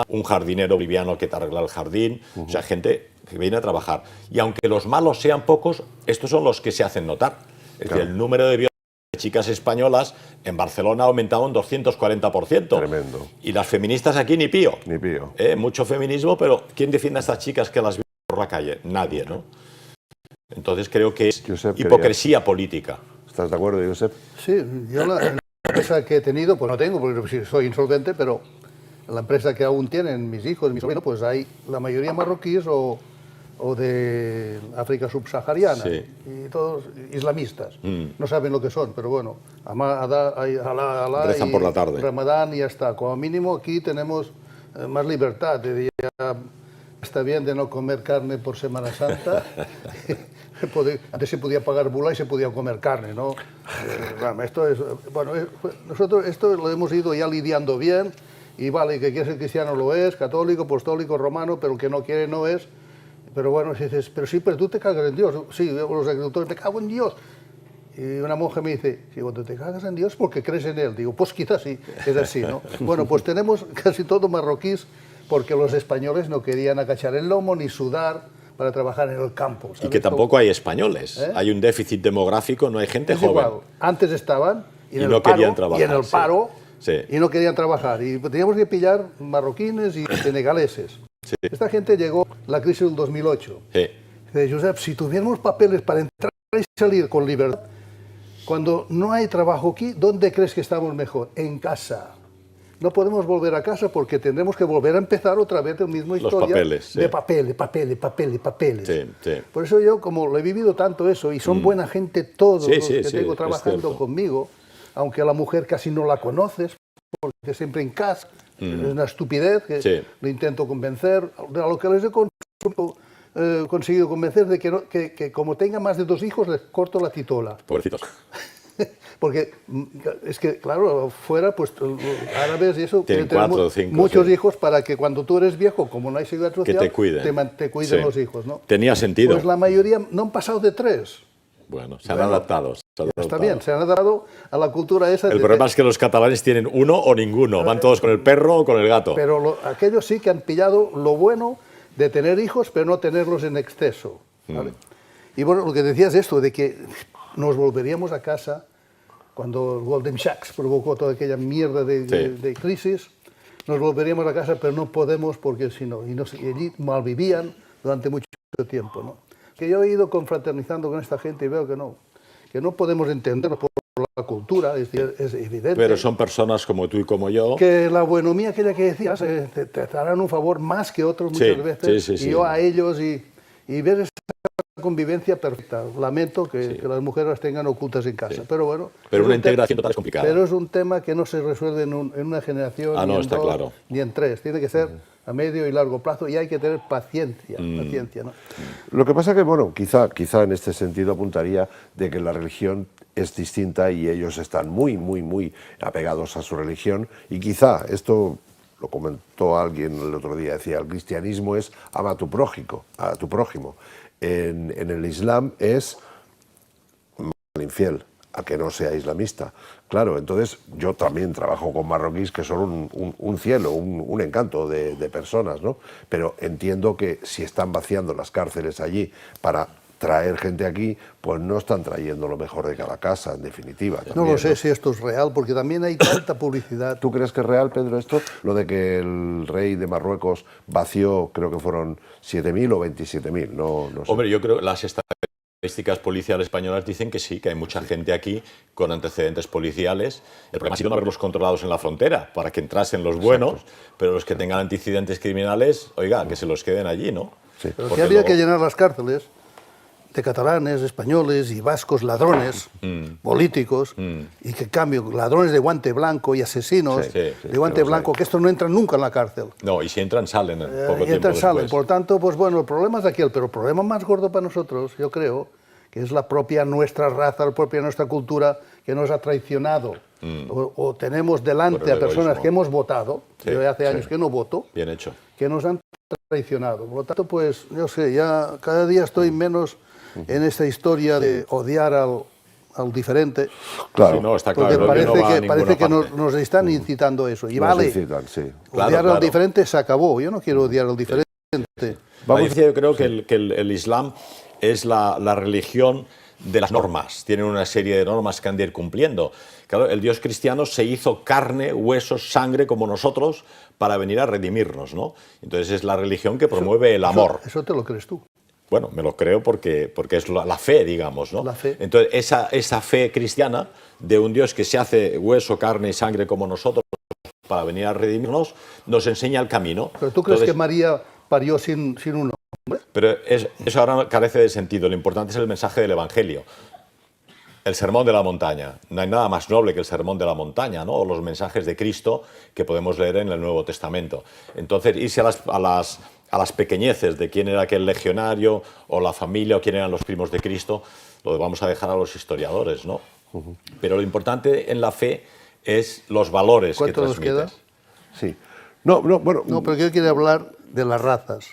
un jardinero boliviano que te arregla el jardín, o sea, gente que viene a trabajar. Y aunque los malos sean pocos, estos son los que se hacen notar. Es decir, el número de chicas españolas en Barcelona ha aumentado un 240%. Tremendo. Y las feministas aquí ni pío. Ni pío. Mucho feminismo, pero ¿quién defiende a estas chicas que las viven por la calle? Nadie, ¿no? Entonces creo que es hipocresía política. ¿Estás de acuerdo, Josep? Sí, yo la empresa que he tenido, pues no tengo, porque soy insolvente, pero la empresa que aún tienen mis hijos, mis sobrinos, pues hay la mayoría marroquíes o de África subsahariana, y todos islamistas. No saben lo que son, pero bueno, rezan por la tarde. Ramadán y ya está. Como mínimo aquí tenemos más libertad. Está bien de no comer carne por Semana Santa. Antes se podía pagar bula y se podía comer carne, ¿no? Esto es, bueno, nosotros esto lo hemos ido ya lidiando bien y vale, que quiere ser cristiano lo es, católico, apostólico, romano, pero el que no quiere no es. Pero bueno, si dices, pero sí, pero tú te cagas en Dios. Sí, los agricultores, me cago en Dios. Y una monja me dice, sí, cuando te cagas en Dios porque crees en Él. Digo, pues quizás sí, es así, ¿no? Bueno, pues tenemos casi todo marroquíes porque los españoles no querían agachar el lomo ni sudar para trabajar en el campo. ¿Sabes? Y que tampoco hay españoles. Hay un déficit demográfico, no hay gente joven. Igual. Antes estaban y no querían trabajar. Y en el paro, sí. Y no querían trabajar. Y teníamos que pillar marroquines y senegaleses. Sí. Esta gente llegó la crisis del 2008. Sí. Dice, Josep, si tuviéramos papeles para entrar y salir con libertad, cuando no hay trabajo aquí, ¿dónde crees que estamos mejor? En casa. No podemos volver a casa porque tendremos que volver a empezar otra vez la misma historia. Los papeles, sí. De papeles. Sí, sí. Por eso yo, como lo he vivido tanto eso, y son buena gente todos los que tengo es trabajando cierto. conmigo, aunque a la mujer casi no la conoces, porque siempre en casa, es una estupidez que le intento convencer, a lo que les he conseguido convencer de que como tenga más de 2 hijos les corto la titola. Pobrecitos. Porque es que, claro, fuera, pues árabes y eso, tienen 4 o 5. Muchos hijos para que cuando tú eres viejo, como no hay seguridad social, que te cuiden, te los hijos, ¿no? Tenía sentido. Pues la mayoría no han pasado de 3. Bueno, se han adaptado. Está bien, se han adaptado a la cultura esa. El problema es que los catalanes tienen uno o ninguno, van todos con el perro o con el gato. Pero aquellos sí que han pillado lo bueno de tener hijos, pero no tenerlos en exceso, ¿vale? Y bueno, lo que decías es esto, de que nos volveríamos a casa cuando Goldman Sachs provocó toda aquella mierda de crisis, nos volveríamos a casa, pero no podemos porque si no, y allí malvivían durante mucho tiempo, ¿no? Que yo he ido confraternizando con esta gente y veo que no podemos entendernos por la cultura, es evidente. Pero son personas como tú y como yo. Que la buenomía aquella que decías, te harán un favor más que otros muchas veces, y yo a ellos, y ver esa convivencia perfecta. Lamento que las mujeres las tengan ocultas en casa, pero bueno. Pero una integración total es complicada. Pero es un tema que no se resuelve en una generación, no, ni en está 2, claro. ni en 3. Tiene que ser a medio y largo plazo y hay que tener paciencia, ¿no? Lo que pasa que, bueno, quizá en este sentido apuntaría de que la religión es distinta y ellos están muy, muy, muy apegados a su religión y quizá esto lo comentó alguien el otro día, decía, el cristianismo es ama a tu prójimo. En el Islam es al infiel, a que no sea islamista. Claro, entonces yo también trabajo con marroquíes que son un cielo, un encanto de personas, ¿no? Pero entiendo que si están vaciando las cárceles allí para traer gente aquí, pues no están trayendo lo mejor de cada casa, en definitiva. También, no lo sé si esto es real, porque también hay tanta publicidad. ¿Tú crees que es real, Pedro, esto? Lo de que el rey de Marruecos vació, creo que fueron 7.000 o 27.000, no sé. Hombre, yo creo que las estadísticas policiales españolas dicen que sí, que hay mucha gente aquí con antecedentes policiales. El problema ha sido no haberlos controlados en la frontera, para que entrasen los buenos, pero los que tengan antecedentes criminales, oiga, que se los queden allí, ¿no? Sí. Pero si había que llenar las cárceles de catalanes, españoles y vascos ladrones, políticos, y que en cambio ladrones de guante blanco y asesinos de guante blanco, que estos no entran nunca en la cárcel. No, y si entran, salen en poco tiempo después. Salen. Por tanto, pues bueno, el problema es aquel, pero el problema más gordo para nosotros, yo creo, que es la propia nuestra raza, la propia nuestra cultura, que nos ha traicionado. O tenemos delante a personas que hemos votado, yo hace años que no voto, bien hecho, que nos han traicionado. Por lo tanto, pues, yo sé, ya cada día estoy menos en esta historia de odiar al diferente. Claro. Sí, no, está claro. Porque parece que nos están incitando eso. Y vale, incitan, sí. odiar al diferente se acabó. Yo no quiero odiar al diferente. Yo creo que el Islam es la religión de las normas. Tienen una serie de normas que han de ir cumpliendo. Claro, el Dios cristiano se hizo carne, huesos, sangre como nosotros para venir a redimirnos, ¿no? Entonces es la religión que promueve el amor. Eso te lo crees tú. Bueno, me lo creo porque es la fe, digamos, ¿no? La fe. Entonces, esa fe cristiana de un Dios que se hace hueso, carne y sangre como nosotros para venir a redimirnos, nos enseña el camino. ¿Pero tú crees que María parió sin un hombre? Pero eso ahora carece de sentido. Lo importante es el mensaje del Evangelio. El sermón de la montaña. No hay nada más noble que el sermón de la montaña, ¿no? O los mensajes de Cristo que podemos leer en el Nuevo Testamento. Entonces, irse a las pequeñeces de quién era aquel legionario o la familia o quién eran los primos de Cristo, lo vamos a dejar a los historiadores, ¿no? Pero lo importante en la fe es los valores que transmites. ¿Cuánto nos queda? Sí. No, bueno. No, pero yo quiero hablar de las razas.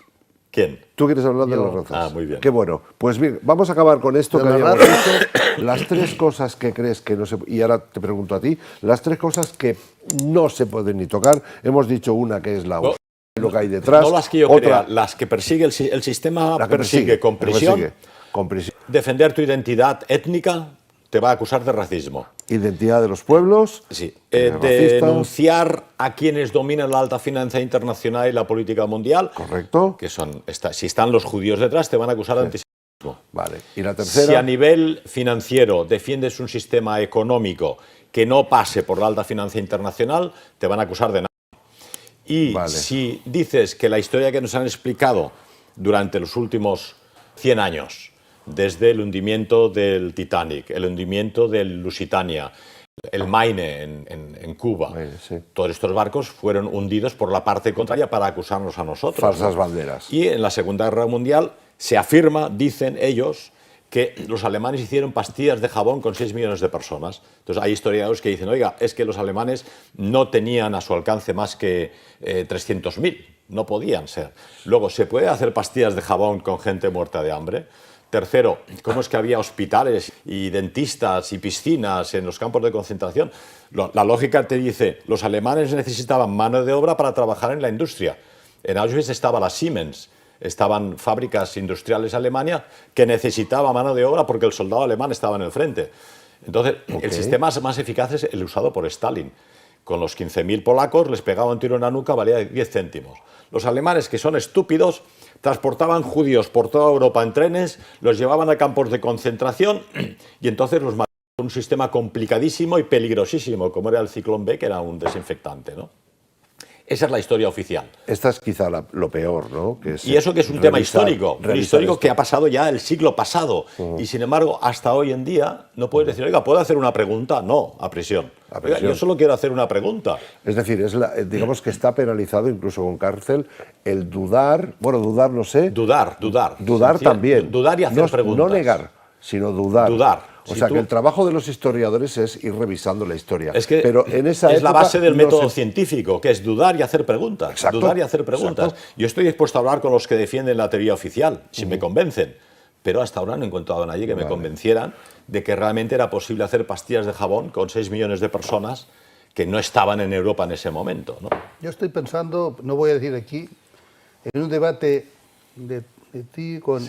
¿Quién? Tú quieres hablar de las razas. Ah, muy bien. Qué bueno. Pues bien, vamos a acabar con esto que habíamos dicho. Las 3 cosas que crees que no se... Y ahora te pregunto a ti. Las 3 cosas que no se pueden ni tocar. Hemos dicho una que es lo que hay detrás. No las que yo crea, las que persigue el sistema, persigue con prisión. Defender tu identidad étnica te va a acusar de racismo. Identidad de los pueblos. Sí. Denunciar a quienes dominan la alta finanza internacional y la política mundial. Correcto. Que son, si están los judíos detrás, te van a acusar de antisemitismo. Vale. Y la tercera. Si a nivel financiero defiendes un sistema económico que no pase por la alta finanza internacional, te van a acusar de nada. Y si dices que la historia que nos han explicado durante los últimos 100 años, desde el hundimiento del Titanic, el hundimiento del Lusitania, el Maine en Cuba, todos estos barcos fueron hundidos por la parte contraria para acusarnos a nosotros. Falsas banderas. Y en la Segunda Guerra Mundial se afirma, dicen ellos, que los alemanes hicieron pastillas de jabón con 6 millones de personas. Entonces hay historiadores que dicen, oiga, es que los alemanes no tenían a su alcance más que 300.000, no podían ser. Luego, ¿se puede hacer pastillas de jabón con gente muerta de hambre? Tercero, ¿cómo es que había hospitales y dentistas y piscinas en los campos de concentración? La lógica te dice, los alemanes necesitaban mano de obra para trabajar en la industria. En Auschwitz estaba la Siemens, estaban fábricas industriales en Alemania que necesitaba mano de obra porque el soldado alemán estaba en el frente. Entonces, el sistema más eficaz es el usado por Stalin. Con los 15.000 polacos les pegaba un tiro en la nuca, valía 10 céntimos. Los alemanes, que son estúpidos, transportaban judíos por toda Europa en trenes, los llevaban a campos de concentración y entonces los mataban con un sistema complicadísimo y peligrosísimo, como era el Ciclón B, que era un desinfectante, ¿no? Esa es la historia oficial. Esta es quizá lo peor, ¿no? Y eso que es un tema histórico, que ha pasado ya el siglo pasado. Y sin embargo, hasta hoy en día no puedes decir, oiga, ¿puedo hacer una pregunta? No, a prisión. Oiga, yo solo quiero hacer una pregunta. Es decir, digamos que está penalizado incluso con cárcel el dudar, bueno, dudar no sé. Dudar también. Dudar y hacer preguntas. No negar, sino dudar. Dudar. O sea, que el trabajo de los historiadores es ir revisando la historia. Es que pero en esa es la base del método científico, que es dudar y hacer preguntas. Exacto, dudar y hacer preguntas. Exacto. Yo estoy dispuesto a hablar con los que defienden la teoría oficial, si me convencen. Pero hasta ahora no he encontrado a nadie que me convencieran de que realmente era posible hacer pastillas de jabón con 6 millones de personas que no estaban en Europa en ese momento, ¿no? Yo estoy pensando, no voy a decir aquí, en un debate de ti con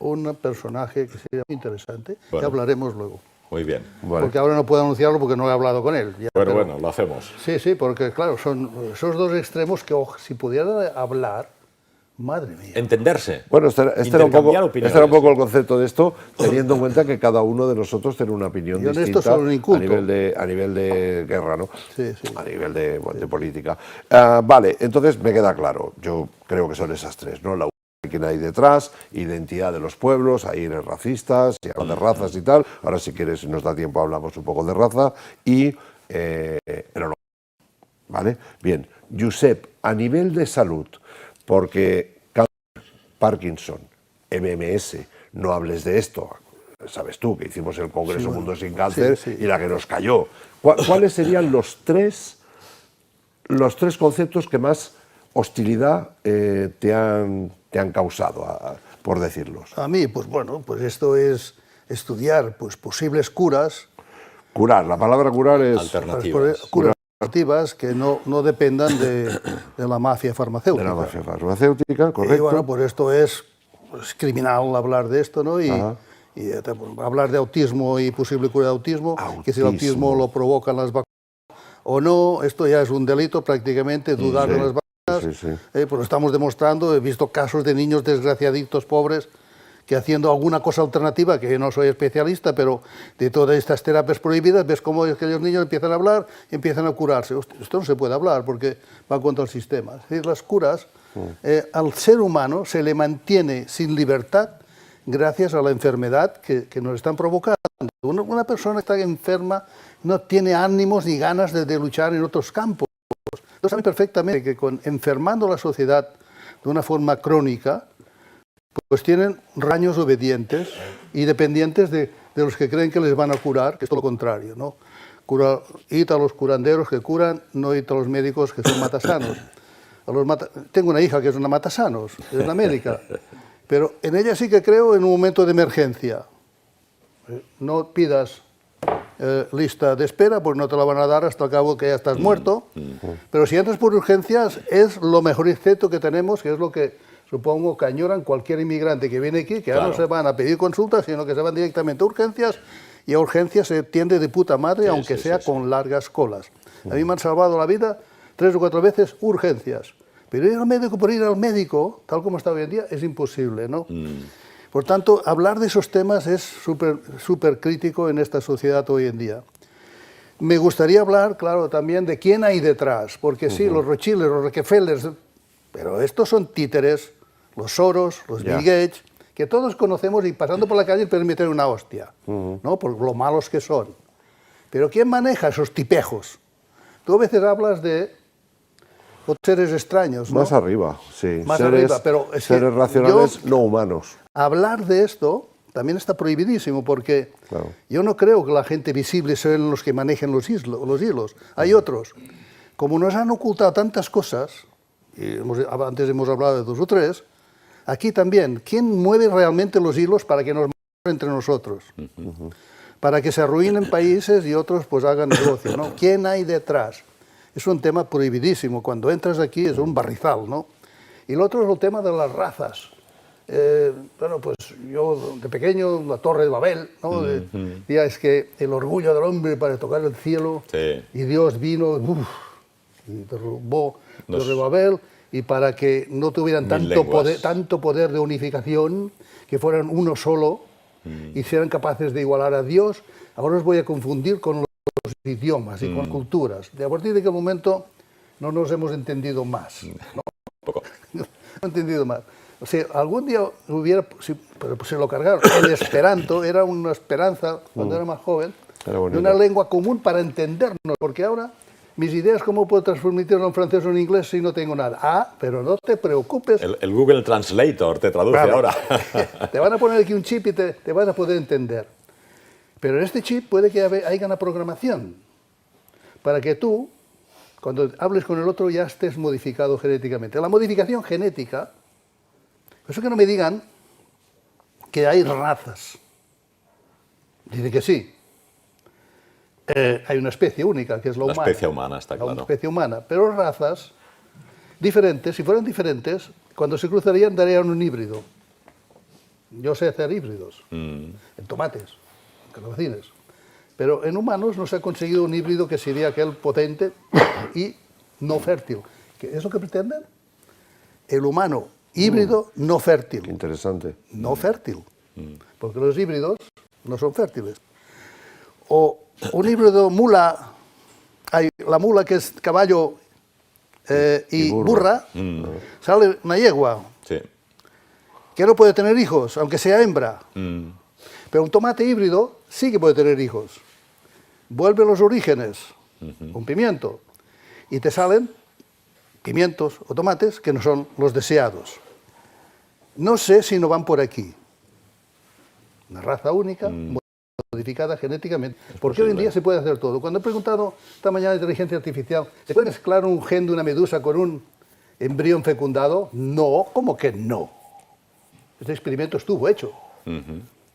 un personaje que sería muy interesante, que hablaremos luego. Muy bien. Porque ahora no puedo anunciarlo porque no he hablado con él. Pero bueno, lo hacemos. Sí, porque claro, son esos dos extremos que si pudieran hablar, madre mía. Entenderse. Bueno, este era un poco el concepto de esto, teniendo en cuenta que cada uno de nosotros tiene una opinión distinta a nivel de guerra, ¿no? Sí. A nivel de política. Vale, entonces me queda claro. Yo creo que son esas 3, ¿no? Quién hay detrás, identidad de los pueblos, ahí eres racistas, y hablan de razas y tal. Ahora, si quieres, si nos da tiempo, hablamos un poco de raza. Y ¿vale? Bien, Josep, a nivel de salud, porque Parkinson, MMS, no hables de esto. Sabes tú que hicimos el Congreso Mundo Sin Cáncer y la que nos cayó. ¿Cuáles serían los tres conceptos que más hostilidad te han causado, por decirlos? A mí, pues bueno, pues esto es estudiar pues posibles curas. Curar, la palabra curar es... Alternativas. Curas alternativas que no dependan de la mafia farmacéutica. De la mafia farmacéutica, correcto. Y bueno, pues esto es criminal hablar de esto, ¿no? Y hablar de autismo y posible cura de autismo, que si el autismo lo provocan las vacunas o no, esto ya es un delito prácticamente, dudar de las vacunas. Pues lo estamos demostrando, he visto casos de niños desgraciaditos pobres que haciendo alguna cosa alternativa, que yo no soy especialista, pero de todas estas terapias prohibidas, ves cómo aquellos niños empiezan a hablar y empiezan a curarse. Esto no se puede hablar porque va contra el sistema. Es decir, las curas, al ser humano se le mantiene sin libertad gracias a la enfermedad que nos están provocando. Una persona que está enferma no tiene ánimos ni ganas de luchar en otros campos. Entonces saben perfectamente que enfermando la sociedad de una forma crónica, pues tienen raños obedientes y dependientes de los que creen que les van a curar, que es todo lo contrario, ¿no? Id a los curanderos que curan, no id a los médicos que son matasanos. Tengo una hija que es una matasanos, es una médica, pero en ella sí que creo en un momento de emergencia. No pidas lista de espera, porque no te la van a dar hasta el cabo que ya estás muerto, pero si entras por urgencias es lo mejorcito que tenemos, que es lo que supongo que añoran cualquier inmigrante que viene aquí, que ahora no se van a pedir consultas, sino que se van directamente a urgencias, y a urgencias se atiende de puta madre, aunque sea con largas colas. A mí me han salvado la vida 3 o 4 veces urgencias, pero ir al médico por ir al médico, tal como está hoy en día, es imposible, ¿no? Por tanto, hablar de esos temas es súper crítico en esta sociedad hoy en día. Me gustaría hablar, claro, también de quién hay detrás, porque sí, los Rothschild, los Rockefellers, pero estos son títeres, los Soros, los Bill Gates, que todos conocemos y pasando por la calle pueden meter una hostia, ¿no? Por lo malos que son. Pero ¿quién maneja esos tipejos? Tú a veces hablas de seres extraños, ¿no? Más arriba, sí. Más arriba, pero es seres racionales no humanos. Hablar de esto también está prohibidísimo, porque yo no creo que la gente visible sean los que manejen los hilos. Hay otros. Como nos han ocultado tantas cosas, y antes hemos hablado de 2 o 3, aquí también, ¿quién mueve realmente los hilos para que nos matemos entre nosotros? Para que se arruinen países y otros pues hagan negocio, ¿no? ¿Quién hay detrás? Es un tema prohibidísimo. Cuando entras aquí es un barrizal, ¿no? Y lo otro es el tema de las razas. Bueno, pues yo de pequeño, la Torre de Babel, ¿no? Decía, es que el orgullo del hombre para tocar el cielo, y Dios vino y derrumbó la Torre de Babel, y para que no tuvieran tanto poder de unificación, que fueran uno solo, y sean capaces de igualar a Dios, ahora os voy a confundir con los idiomas y con culturas. Y a partir de qué momento no nos hemos entendido más, ¿no? No he entendido más. O sea, algún día hubiera, pero pues se lo cargaron. El esperanto era una esperanza, cuando era más joven, de una lengua común para entendernos, porque ahora mis ideas, ¿cómo puedo transformarlo en francés o en inglés si no tengo nada? Ah, pero no te preocupes. El Google Translator te traduce ahora. Te van a poner aquí un chip y te vas a poder entender. Pero en este chip puede que haya una programación para que tú, cuando hables con el otro, ya estés modificado genéticamente. La modificación genética, eso que no me digan que hay razas. Dice que sí. Hay una especie única, que es la humana. La especie humana, está claro. Una especie humana. Pero razas diferentes, si fueran diferentes, cuando se cruzarían darían un híbrido. Yo sé hacer híbridos, en tomates, en calabacines. Pero en humanos no se ha conseguido un híbrido que sería aquel potente y no fértil. ¿Qué es lo que pretenden? El humano híbrido no fértil. Qué interesante. No fértil, porque los híbridos no son fértiles. O un híbrido mula, la mula que es caballo y burra, sale una yegua, que no puede tener hijos, aunque sea hembra. Pero un tomate híbrido sí que puede tener hijos. Vuelve a los orígenes, un pimiento, y te salen pimientos o tomates que no son los deseados. No sé si no van por aquí. Una raza única, modificada genéticamente. Porque hoy en día se puede hacer todo. Cuando he preguntado esta mañana de inteligencia artificial, ¿se puede mezclar un gen de una medusa con un embrión fecundado? No, ¿cómo que no? Este experimento estuvo hecho.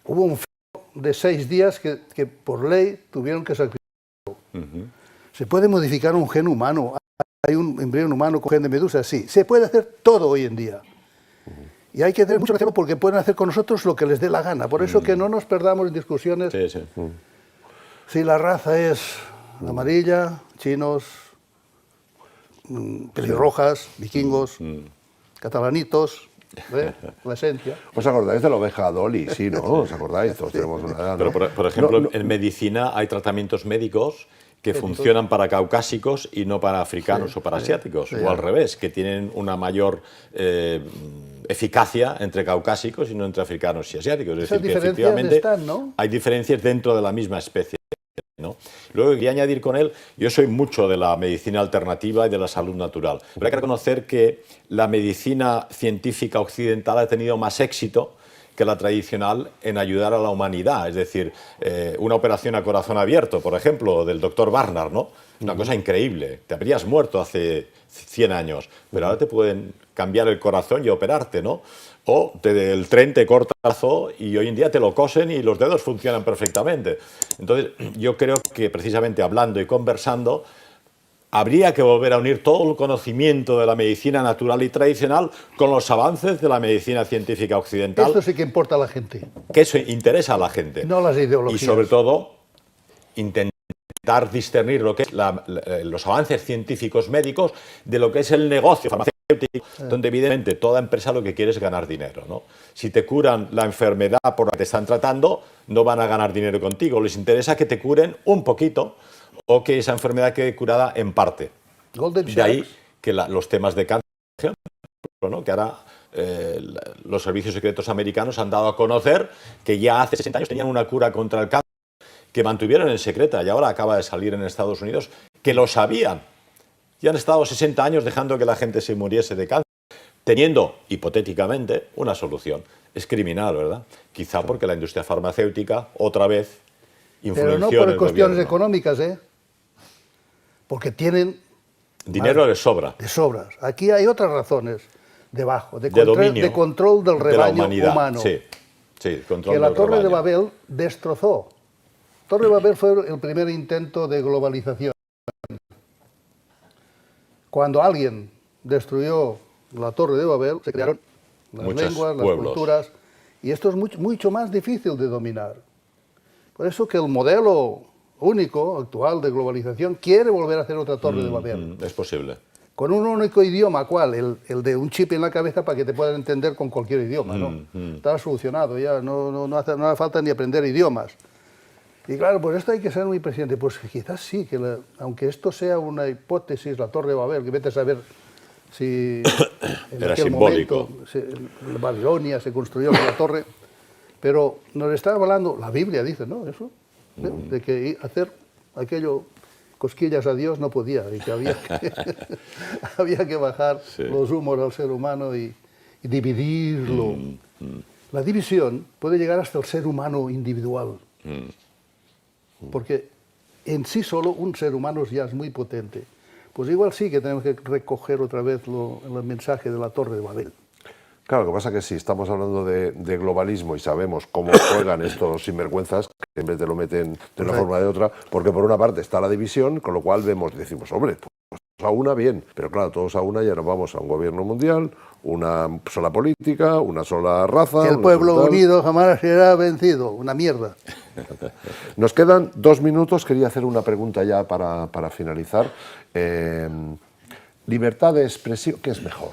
Hubo un feto de 6 días que por ley tuvieron que sacrificarlo. ¿Se puede modificar un gen humano? ¿Hay un embrión humano con gen de medusa? Sí. Se puede hacer todo hoy en día. Y hay que tener mucho cuidado porque pueden hacer con nosotros lo que les dé la gana. Por eso que no nos perdamos en discusiones. Si la raza es amarilla, chinos, pelirrojas, vikingos, catalanitos, la esencia. ¿Os acordáis de la oveja Dolly? Sí, ¿no? ¿Os acordáis? Todos tenemos una edad, ¿no? Pero, por ejemplo, en medicina hay tratamientos médicos que funcionan para caucásicos y no para africanos o para asiáticos, o al revés, que tienen una mayor eficacia entre caucásicos y no entre africanos y asiáticos. Es decir, que efectivamente ¿no? hay diferencias dentro de la misma especie, ¿no? Luego quería añadir con él, yo soy mucho de la medicina alternativa y de la salud natural, pero hay que reconocer que la medicina científica occidental ha tenido más éxito que la tradicional en ayudar a la humanidad. Es decir, una operación a corazón abierto, por ejemplo, del doctor Barnard, ¿no? Una cosa increíble. Te habrías muerto hace 100 años, pero ahora te pueden cambiar el corazón y operarte, ¿no? O el tren te corta el brazo y hoy en día te lo cosen y los dedos funcionan perfectamente. Entonces, yo creo que precisamente hablando y conversando, habría que volver a unir todo el conocimiento de la medicina natural y tradicional con los avances de la medicina científica occidental. Esto sí que importa a la gente. Que eso interesa a la gente. No las ideologías. Y sobre todo, intentar discernir lo que es los avances científicos médicos de lo que es el negocio farmacéutico, donde evidentemente toda empresa lo que quiere es ganar dinero, ¿no? Si te curan la enfermedad por la que te están tratando, no van a ganar dinero contigo. Les interesa que te curen un poquito o que esa enfermedad quede curada en parte. De ahí que los temas de cáncer, por ejemplo, ¿no? Que ahora los servicios secretos americanos han dado a conocer que ya hace 60 años tenían una cura contra el cáncer que mantuvieron en secreta y ahora acaba de salir en Estados Unidos, que lo sabían. Y han estado 60 años dejando que la gente se muriese de cáncer, teniendo, hipotéticamente, una solución. Es criminal, ¿verdad? Quizá porque la industria farmacéutica, otra vez, influenció. Pero no por cuestiones económicas, ¿eh? Porque tienen... Dinero les sobra. De sobras. Aquí hay otras razones debajo, de control del rebaño humano. Sí, sí, control que la del Torre rebaño. de Babel destrozó. Torre de Babel fue el primer intento de globalización. Cuando alguien destruyó la Torre de Babel, se crearon las lenguas, las culturas, y esto es mucho más difícil de dominar. Por eso que el modelo único, actual, de globalización, quiere volver a hacer otra Torre de Babel. Es posible. Con un único idioma, ¿cuál? El de un chip en la cabeza para que te puedan entender con cualquier idioma, ¿no? Está solucionado ya, no hace falta ni aprender idiomas. Y claro, pues esto hay que ser muy presciente. Pues quizás sí, que aunque esto sea una hipótesis, la Torre de Babel, que vete a saber si en era aquel simbólico. momento en Babilonia se construyó la torre, pero nos está hablando, la Biblia dice, ¿no? Eso, de que hacer aquello, cosquillas a Dios no podía, y que había que bajar los humos al ser humano y dividirlo. La división puede llegar hasta el ser humano individual. Porque en sí solo un ser humano ya es muy potente. Pues igual sí que tenemos que recoger otra vez el mensaje de la Torre de Babel. Claro, lo que pasa es que si estamos hablando de globalismo y sabemos cómo juegan estos sinvergüenzas, que siempre te lo meten de una forma o de otra, porque por una parte está la división, con lo cual decimos, hombre, pues a una bien, pero claro, todos a una ya nos vamos a un gobierno mundial, una sola política, una sola raza... Que el pueblo unido jamás será vencido, una mierda. Nos quedan 2 minutos, quería hacer una pregunta ya para finalizar. Libertad de expresión, ¿qué es mejor?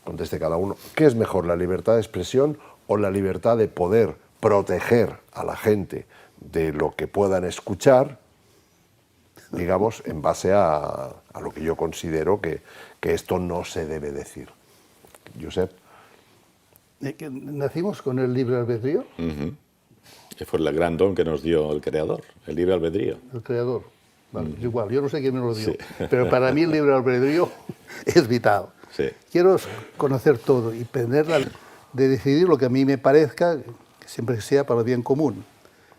Conteste cada uno. ¿Qué es mejor, la libertad de expresión o la libertad de poder proteger a la gente de lo que puedan escuchar, digamos, en base a lo que yo considero que esto no se debe decir? Josep. ¿Nacimos con el libre albedrío? Que fue el gran don que nos dio el Creador, el libre albedrío. El Creador. Vale, igual, yo no sé quién me lo dio, pero para mí el libre albedrío es vital. Sí. Quiero conocer todo y de decidir lo que a mí me parezca, que siempre sea para el bien común.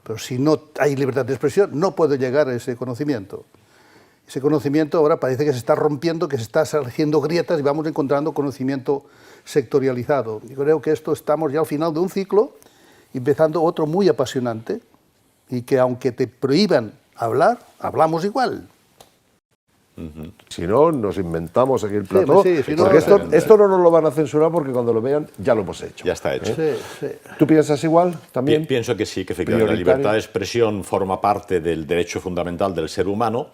Pero si no hay libertad de expresión, no puedo llegar a ese conocimiento. Ese conocimiento ahora parece que se está rompiendo, que se está haciendo grietas y vamos encontrando conocimiento sectorializado. Yo creo que estamos ya al final de un ciclo, empezando otro muy apasionante, y que aunque te prohíban hablar, hablamos igual. Si no, nos inventamos aquí el plató, porque esto no nos lo van a censurar porque cuando lo vean ya lo hemos hecho. Ya está hecho. ¿Tú piensas igual también? Pienso que sí, que efectivamente la libertad de expresión forma parte del derecho fundamental del ser humano,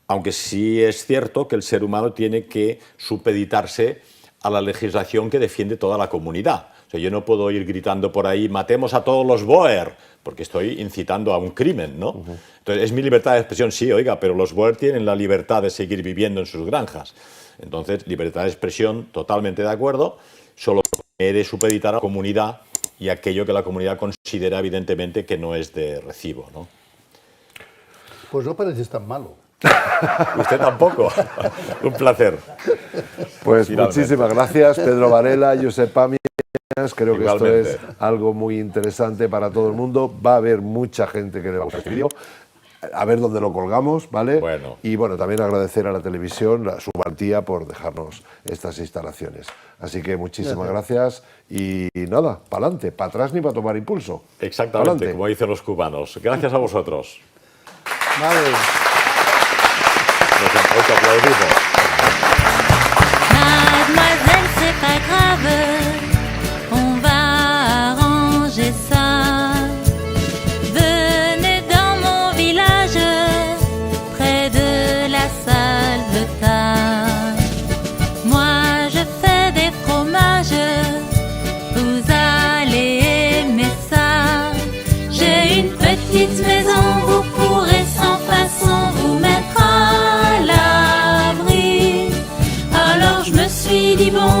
aunque sí es cierto que el ser humano tiene que supeditarse a la legislación que defiende toda la comunidad. O sea, yo no puedo ir gritando por ahí, matemos a todos los Boer, porque estoy incitando a un crimen, ¿no? Entonces, es mi libertad de expresión, sí, oiga, pero los Boer tienen la libertad de seguir viviendo en sus granjas. Entonces, libertad de expresión, totalmente de acuerdo, solo me he de supeditar a la comunidad y aquello que la comunidad considera, evidentemente, que no es de recibo, ¿no? Pues no pareces tan malo. Usted tampoco. Un placer. Pues muchísimas gracias, Pedro Varela, Josep Pàmies, Creo que Igualmente. esto es algo muy interesante para todo el mundo. Va a haber mucha gente que le va a gustar este vídeo. A ver dónde lo colgamos, ¿vale? Bueno. Y bueno, también agradecer a la televisión su valentía por dejarnos estas instalaciones. Así que muchísimas gracias y nada, para adelante, para atrás ni para tomar impulso. Exactamente, Pa'lante. como dicen los cubanos. Gracias a vosotros. Vale. Nos aplaudimos. Mademoiselle, c'est pas grave, on va arranger ça. Venez dans mon village, près de la salle de table. Moi, je fais des fromages, vous allez aimer ça. J'ai une petite maison, vous pourrez sans façon vous mettre à l'abri. Alors je me suis dit bon,